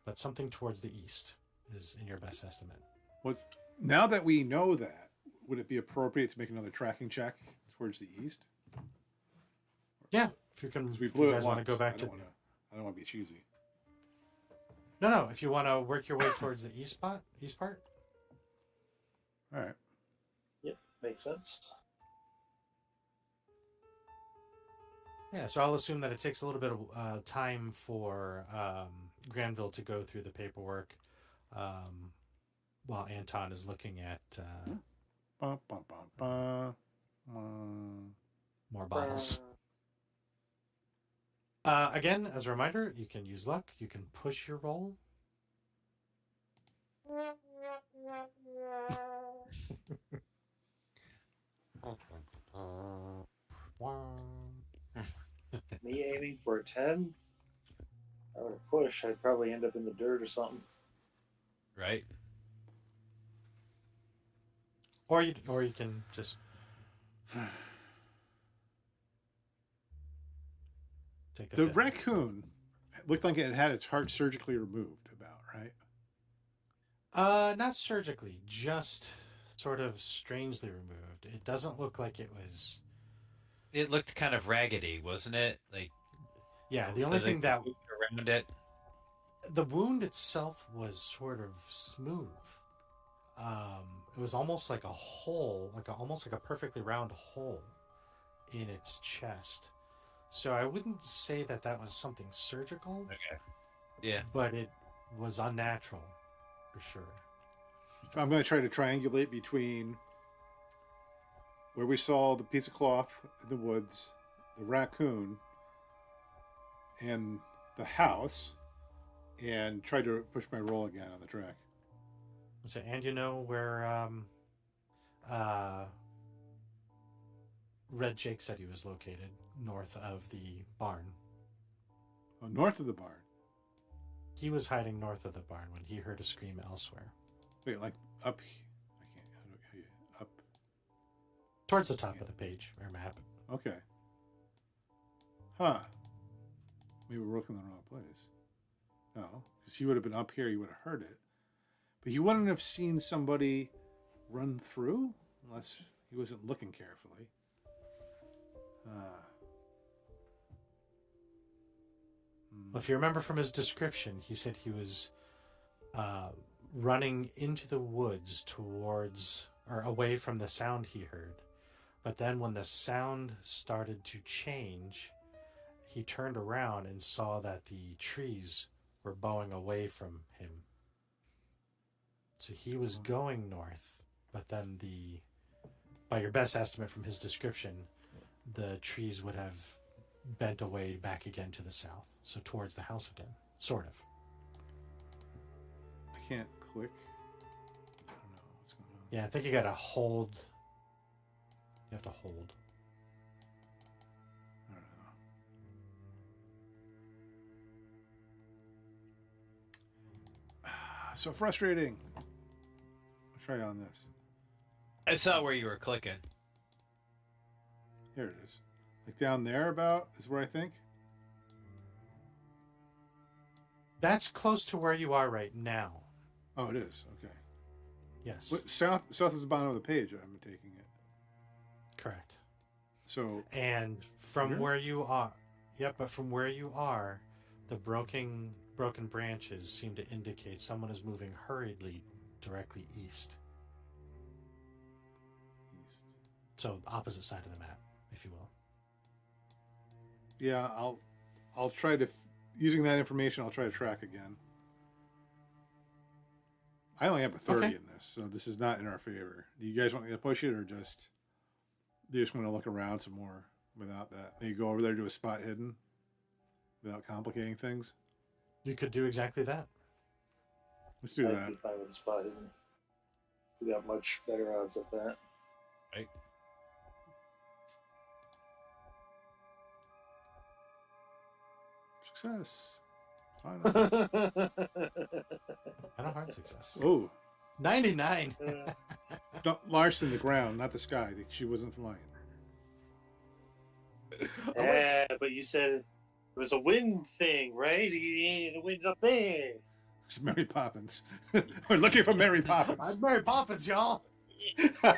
But something towards the east is in your best estimate. Now that we know that, would it be appropriate to make another tracking check towards the east? Yeah, if you can. Because we If blew you it guys want to go once. back I to. don't want to be cheesy. No. If you want to work your way towards the east part. All right. Yep, makes sense. Yeah, so I'll assume that it takes a little bit of time for Granville to go through the paperwork while Anton is looking at Ba, ba, ba, ba. more bottles. Again, as a reminder, you can use luck. You can push your roll. Me aiming for a 10. I would have pushed. I'd probably end up in the dirt or something. Right. Or you can just take the The fifth. raccoon looked like it had its heart surgically removed, right? Not surgically, just sort of strangely removed. It doesn't look like it was. It looked kind of raggedy, wasn't it? Like, Yeah, the only thing that moved around it. the wound itself was sort of smooth. It was almost like a hole, almost like a perfectly round hole in its chest. So I wouldn't say that was something surgical. Okay. Yeah. But it was unnatural, for sure. So I'm going to try to triangulate between where we saw the piece of cloth in the woods, the raccoon, and the house, and try to push my roll again on the track. So, and you know where Red Jake said he was located, north of the barn. Oh, north of the barn. He was hiding north of the barn when he heard a scream elsewhere. Wait, like up? I can't. How do I up? Towards the top of the page or map. Okay. Huh. Maybe we're looking in the wrong place. No, because he would have been up here. He would have heard it, but he wouldn't have seen somebody run through unless he wasn't looking carefully. Well, if you remember from his description, he said he was running into the woods towards or away from the sound he heard. But then when the sound started to change, he turned around and saw that the trees were bowing away from him. So he was going north, but then by your best estimate from his description, the trees would have bent away back again to the south. So towards the house again, sort of. I can't click. I don't know what's going on. Yeah, I think you gotta hold. You have to hold. I don't know. So frustrating. I'll try on this. I saw where you were clicking. Here it is. Like down there about is where I think. That's close to where you are right now. Oh, it is. Okay. Yes. What, south is the bottom of the page. I'm taking it. Correct. So And from Here? where you are, but from where you are, the broken branches seem to indicate someone is moving hurriedly directly east. east. So opposite side of the map, if you will. Yeah, I'll try to using that information. I'll try to track again. I only have a 30 Okay. in this, so this is not in our favor. Do you guys want me to push it, or just you just want to look around some more without that? You go over there to a spot hidden without complicating things. You could do exactly that. Let's do I'd that. be fine with the spot hidden. We got much better odds at that. Right. Success. Fine. And a hard success. Oh, 99. Larson, the ground, not the sky. She wasn't flying. Yeah, but you said it was a wind thing, right? The wind's up there. It's Mary Poppins. We're looking for Mary Poppins. I'm Mary Poppins, y'all. All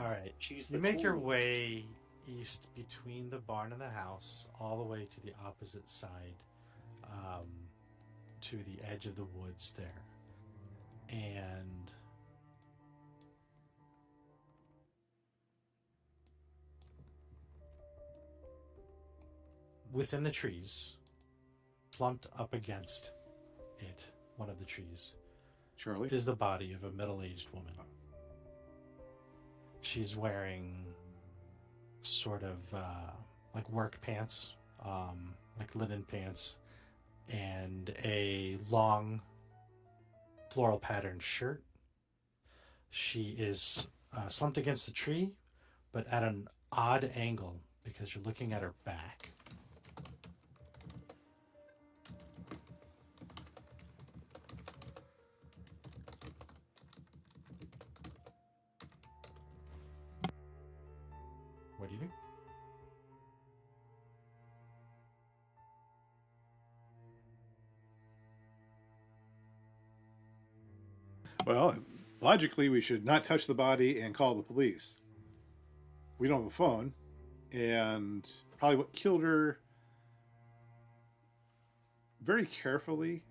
right. She's You the make your queen. way east between the barn and the house, all the way to the opposite side, to the edge of the woods there. And within the trees, slumped up against it, one of the trees, Charlie? is the body of a middle-aged woman. She's wearing sort of like work pants, like linen pants, and a long floral patterned shirt. She is slumped against the tree, but at an odd angle because you're looking at her back. What do you do? Well, logically, we should not touch the body and call the police. We don't have a phone, and probably what killed her. Very carefully,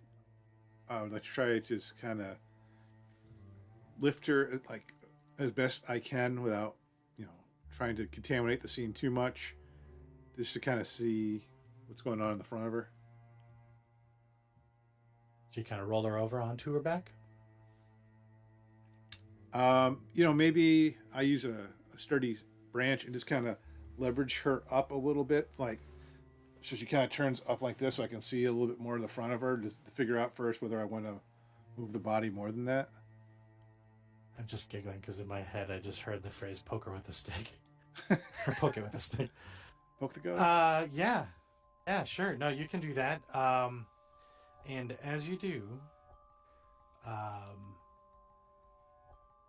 I would like to try to just kind of lift her like as best I can without, trying to contaminate the scene too much, just to kind of see what's going on in the front of her. So you kind of roll her over onto her back? Maybe I use a sturdy branch and just kind of leverage her up a little bit, like so she kind of turns up like this, so I can see a little bit more of the front of her, just to figure out first whether I want to move the body more than that. I'm just giggling because in my head I just heard the phrase "poke her with a stick." Or poke it with a stick. Poke the ghost. Yeah, sure. No, you can do that. And as you do,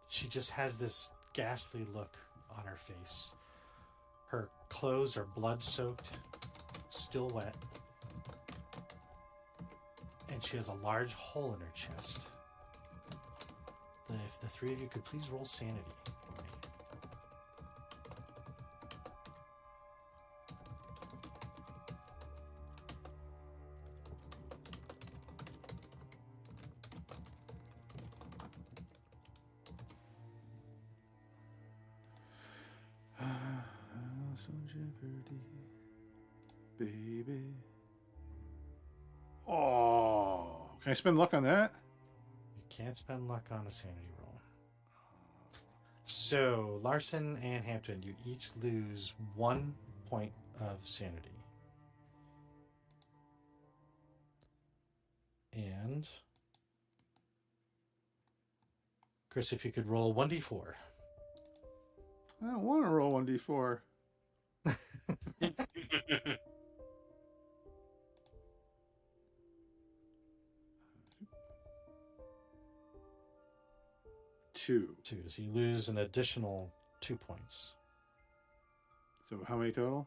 she just has this ghastly look on her face. Her clothes are blood-soaked, still wet, and she has a large hole in her chest. If the three of you could please roll sanity for me. Some jeopardy, baby. Oh, can I spend luck on that? You can't spend luck on a sanity roll. So, Larson and Hampton, you each lose 1 point of sanity. And Chris, if you could roll 1d4. I don't want to roll 1d4. Two. 2. So you lose an additional 2 points. So how many total?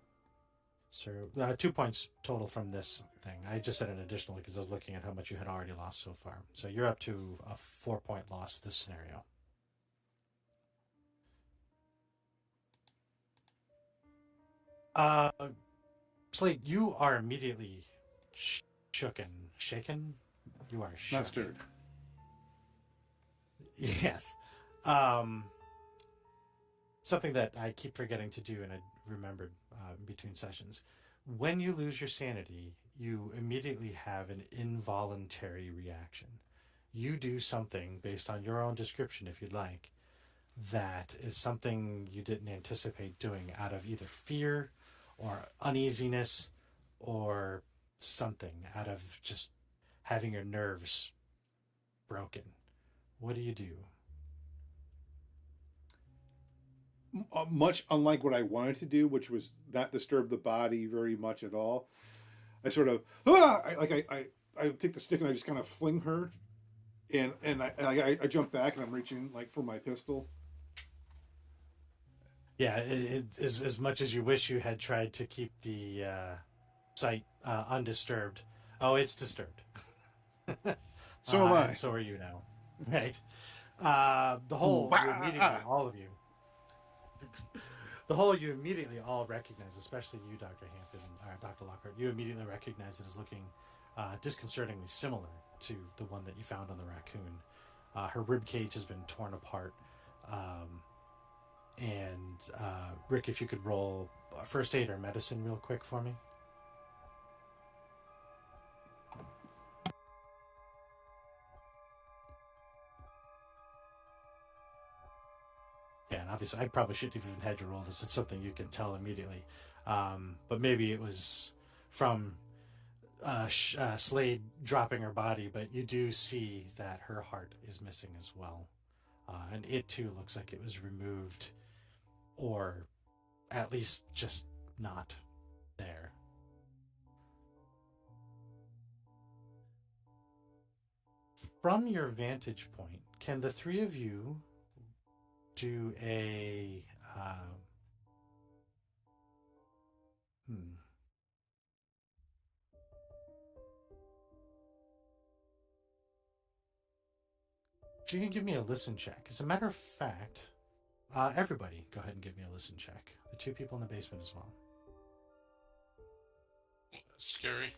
So 2 points total from this thing. I just said an additional because I was looking at how much you had already lost so far. So you're up to a 4-point loss this scenario. Slate, you are immediately shaken. You are shook. Not stirred. Yes. Something that I keep forgetting to do, and I remembered between sessions. When you lose your sanity, you immediately have an involuntary reaction. You do something based on your own description, if you'd like, that is something you didn't anticipate doing out of either fear or uneasiness or something out of just having your nerves broken. What do you do? much unlike what I wanted to do, which was not disturb the body very much at all. I sort of I take the stick and I just kind of fling her, and I jump back and I'm reaching like for my pistol. Yeah, as much as you wish you had tried to keep the site undisturbed. Oh, it's disturbed. So am I. And so are you now. Right. The Ooh, whole, you immediately, all of you. The whole you immediately all recognize, especially you, Dr. Hampton, Dr. Lockhart, you immediately recognize it as looking disconcertingly similar to the one that you found on the raccoon. Her rib cage has been torn apart. And Rick, if you could roll first aid or medicine real quick for me. Yeah, and obviously I probably shouldn't have even had you roll this. It's something you can tell immediately. But maybe it was from Slade dropping her body, but you do see that her heart is missing as well. And it too looks like it was removed, or at least just not there. From your vantage point, can the three of you do a If you can give me a listen check. As a matter of fact, everybody go ahead and give me a listen check. The two people in the basement as well. That's scary.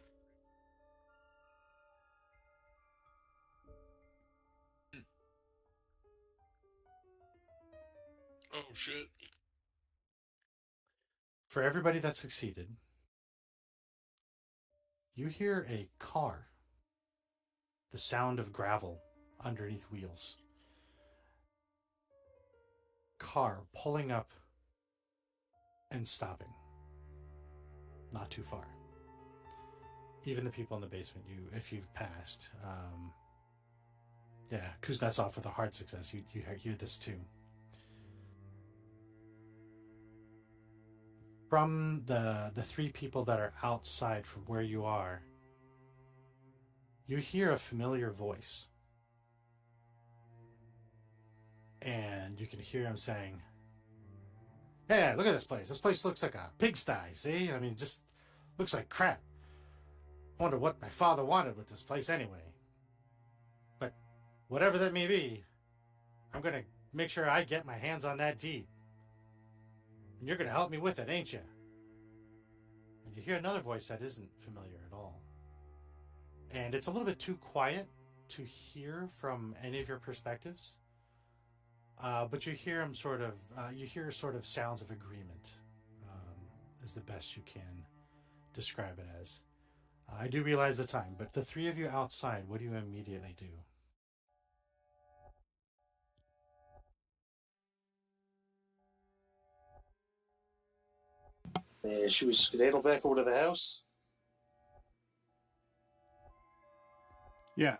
Oh shit. For everybody that succeeded, you hear a car. The sound of gravel underneath wheels. Car pulling up and stopping. Not too far. Even the people in the basement, if you've passed. Yeah, Kuznetsov with a hard success. You hear this too. From the three people that are outside from where you are, you hear a familiar voice. And you can hear him saying, "Hey, look at this place. This place looks like a pigsty, see? I mean, just looks like crap. Wonder what my father wanted with this place anyway. But whatever that may be, I'm going to make sure I get my hands on that deed. And you're going to help me with it, ain't you?" And you hear another voice that isn't familiar at all. And it's a little bit too quiet to hear from any of your perspectives. But you hear him sort of sounds of agreement, is the best you can describe it as. I do realize the time, but the three of you outside, what do you immediately do? Should we skedaddle back over to the house? Yeah.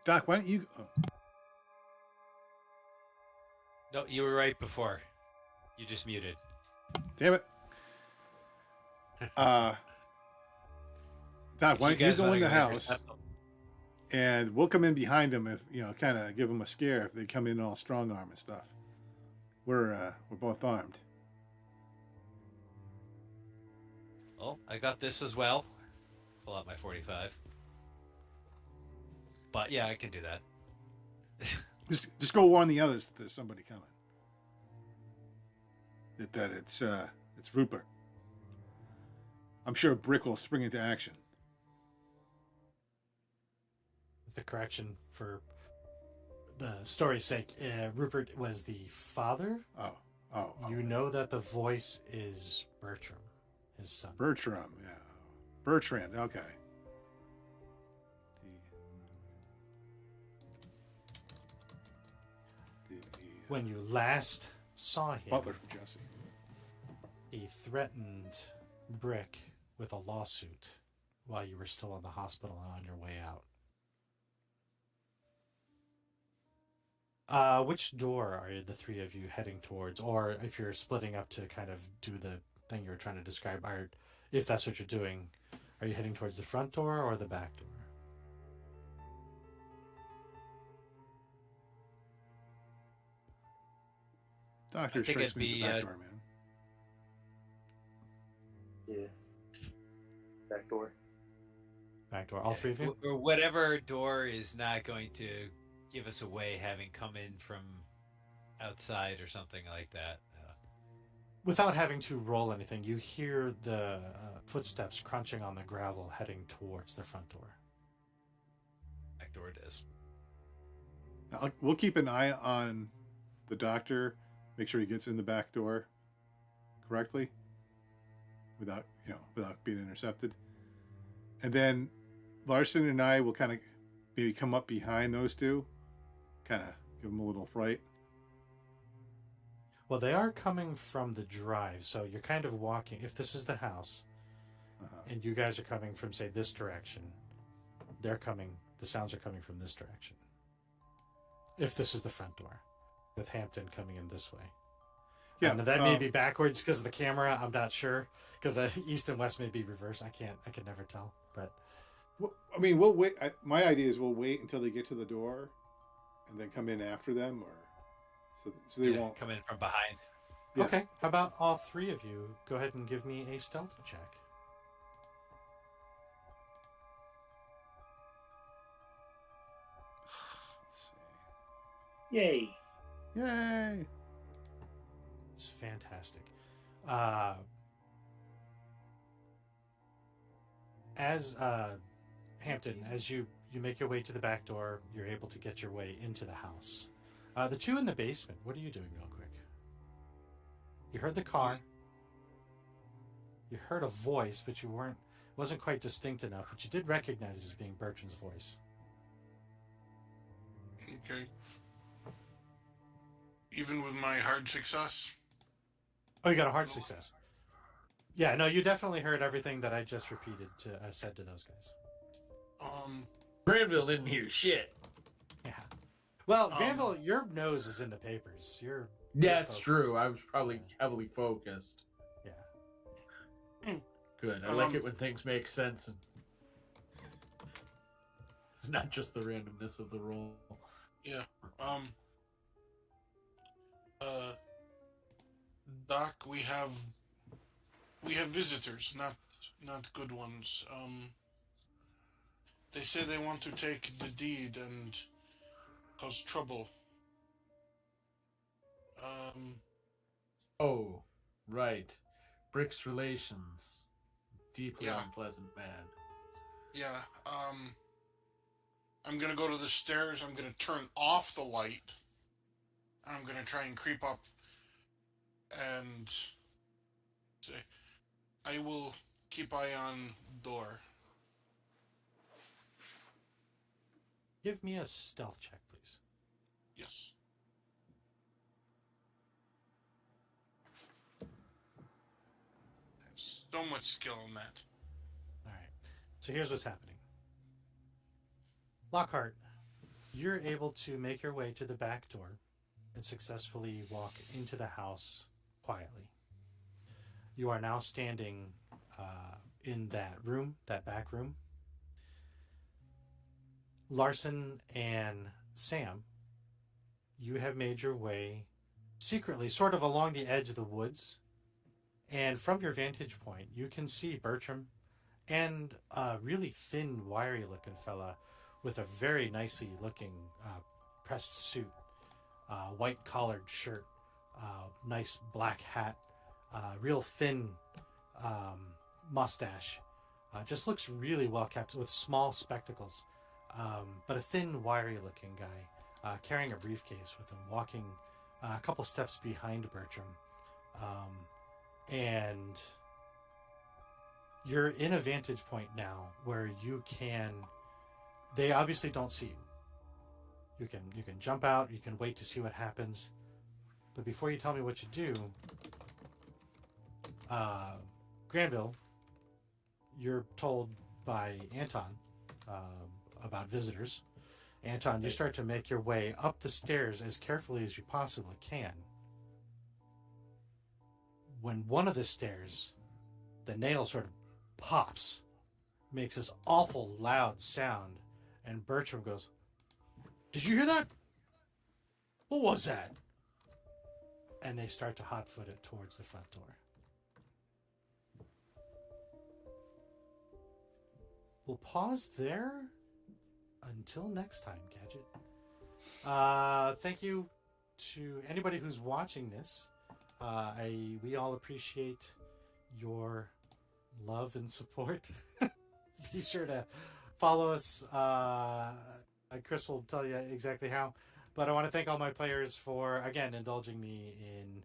Doc, why don't you? Oh. No, you were right before. You just muted. Damn it. Doc, why don't you go in the house, and we'll come in behind them if kind of give them a scare if they come in all strong arm and stuff. We're both armed. Well, I got this as well. Pull out my 45. But yeah, I can do that. Just go warn the others that there's somebody coming. That it's Rupert. I'm sure Brick will spring into action. With the correction for the story's sake, Rupert was the father. Oh. You know that the voice is Bertram, his son. Bertram, yeah. Bertrand, okay. When you last saw him, Butler from Jesse. He threatened Brick with a lawsuit while you were still in the hospital and on your way out. Which door are the three of you heading towards? Or if you're splitting up to kind of do the thing you were trying to describe, if that's what you're doing, are you heading towards the front door or the back door? Doctor I think strikes it'd me as the be, back door, man. Yeah. Back door. Back door, all three of you? Or whatever door is not going to give us away, having come in from outside or something like that. Without having to roll anything, you hear the footsteps crunching on the gravel heading towards the front door. Back door it is. We'll keep an eye on the doctor, make sure he gets in the back door correctly, without being intercepted. And then Larson and I will kind of maybe come up behind those two, kind of give them a little fright. Well, they are coming from the drive, so you're kind of walking. If this is the house, and you guys are coming from, say, this direction, the sounds are coming from this direction. If this is the front door, with Hampton coming in this way. Yeah, now that may be backwards because of the camera. I'm not sure, because east and west may be reversed. I can never tell. But I mean, we'll wait. My idea is we'll wait until they get to the door, and then come in after them, or so they won't come in from behind. Yeah. Okay, how about all three of you go ahead and give me a stealth check? Let's Yay. see. Yay! It's fantastic. As Hampton, as you make your way to the back door, you're able to get your way into the house. The two in the basement, what are you doing real quick? You heard the car. You heard a voice, but wasn't quite distinct enough, but you did recognize it as being Bertrand's voice. Okay. Even with my hard success? Oh, you got a hard success. Yeah, no, you definitely heard everything that I just said to those guys. Granville didn't hear shit. Yeah. Well, Granville, your nose is in the papers. That's true. I was probably heavily focused. Yeah. Good. I like it when things make sense and it's not just the randomness of the roll. Yeah. Doc, we have visitors, not good ones. They say they want to take the deed and cause trouble. Oh, right. Brick's relations. Deeply Yeah. unpleasant man. Yeah, I'm gonna go to the stairs, I'm gonna turn off the light, and I'm gonna try and creep up and say, I will keep eye on door. Give me a stealth check, please. Yes. There's so much skill in that. All right. So here's what's happening. Lockhart, you're able to make your way to the back door and successfully walk into the house quietly. You are now standing in that room, that back room. Larson and Sam, you have made your way secretly, sort of along the edge of the woods. And from your vantage point, you can see Bertram and a really thin, wiry-looking fella with a very nicely looking pressed suit, white collared shirt, nice black hat, real thin mustache. Just looks really well kept with small spectacles, but a thin, wiry looking guy carrying a briefcase with him, walking a couple steps behind Bertram. And you're in a vantage point now where you can, they obviously don't see you. You can jump out, you can wait to see what happens. But before you tell me what you do, Granville, you're told by Anton about visitors, Anton, you start to make your way up the stairs as carefully as you possibly can. When one of the stairs, the nail sort of pops, makes this awful loud sound, and Bertram goes, "Did you hear that? What was that?" And they start to hot-foot it towards the front door. We'll pause there until next time, Gadget. Thank you to anybody who's watching this. We all appreciate your love and support. Be sure to follow us. Chris will tell you exactly how. But I want to thank all my players for, again, indulging me in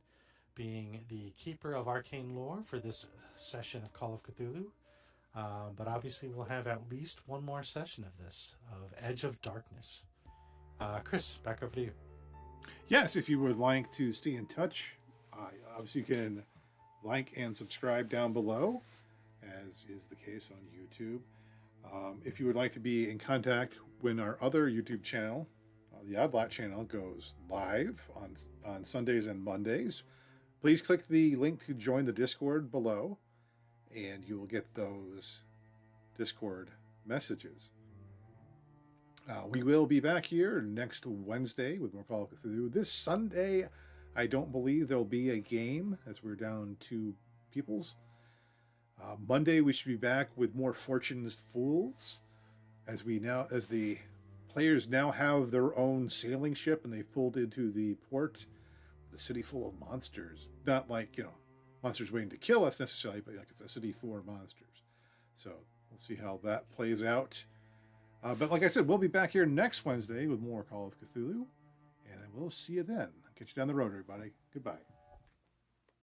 being the keeper of arcane lore for this session of Call of Cthulhu. But obviously we'll have at least one more session of this, of Edge of Darkness. Chris, back over to you. Yes, if you would like to stay in touch, obviously you can like and subscribe down below, as is the case on YouTube. If you would like to be in contact when our other YouTube channel, the Oddblat channel, goes live on Sundays and Mondays, please click the link to join the Discord below, and you will get those Discord messages. We will be back here next Wednesday with more Call of Cthulhu. This Sunday, I don't believe there'll be a game, as we're down 2 peoples. Monday, we should be back with more Fortune's Fools, as the players now have their own sailing ship, and they've pulled into the port, the city full of monsters. Not like, monsters waiting to kill us necessarily, but like it's a city full of monsters. So we'll see how that plays out. But like I said, we'll be back here next Wednesday with more Call of Cthulhu, and we'll see you then. Catch you down the road, everybody. Goodbye.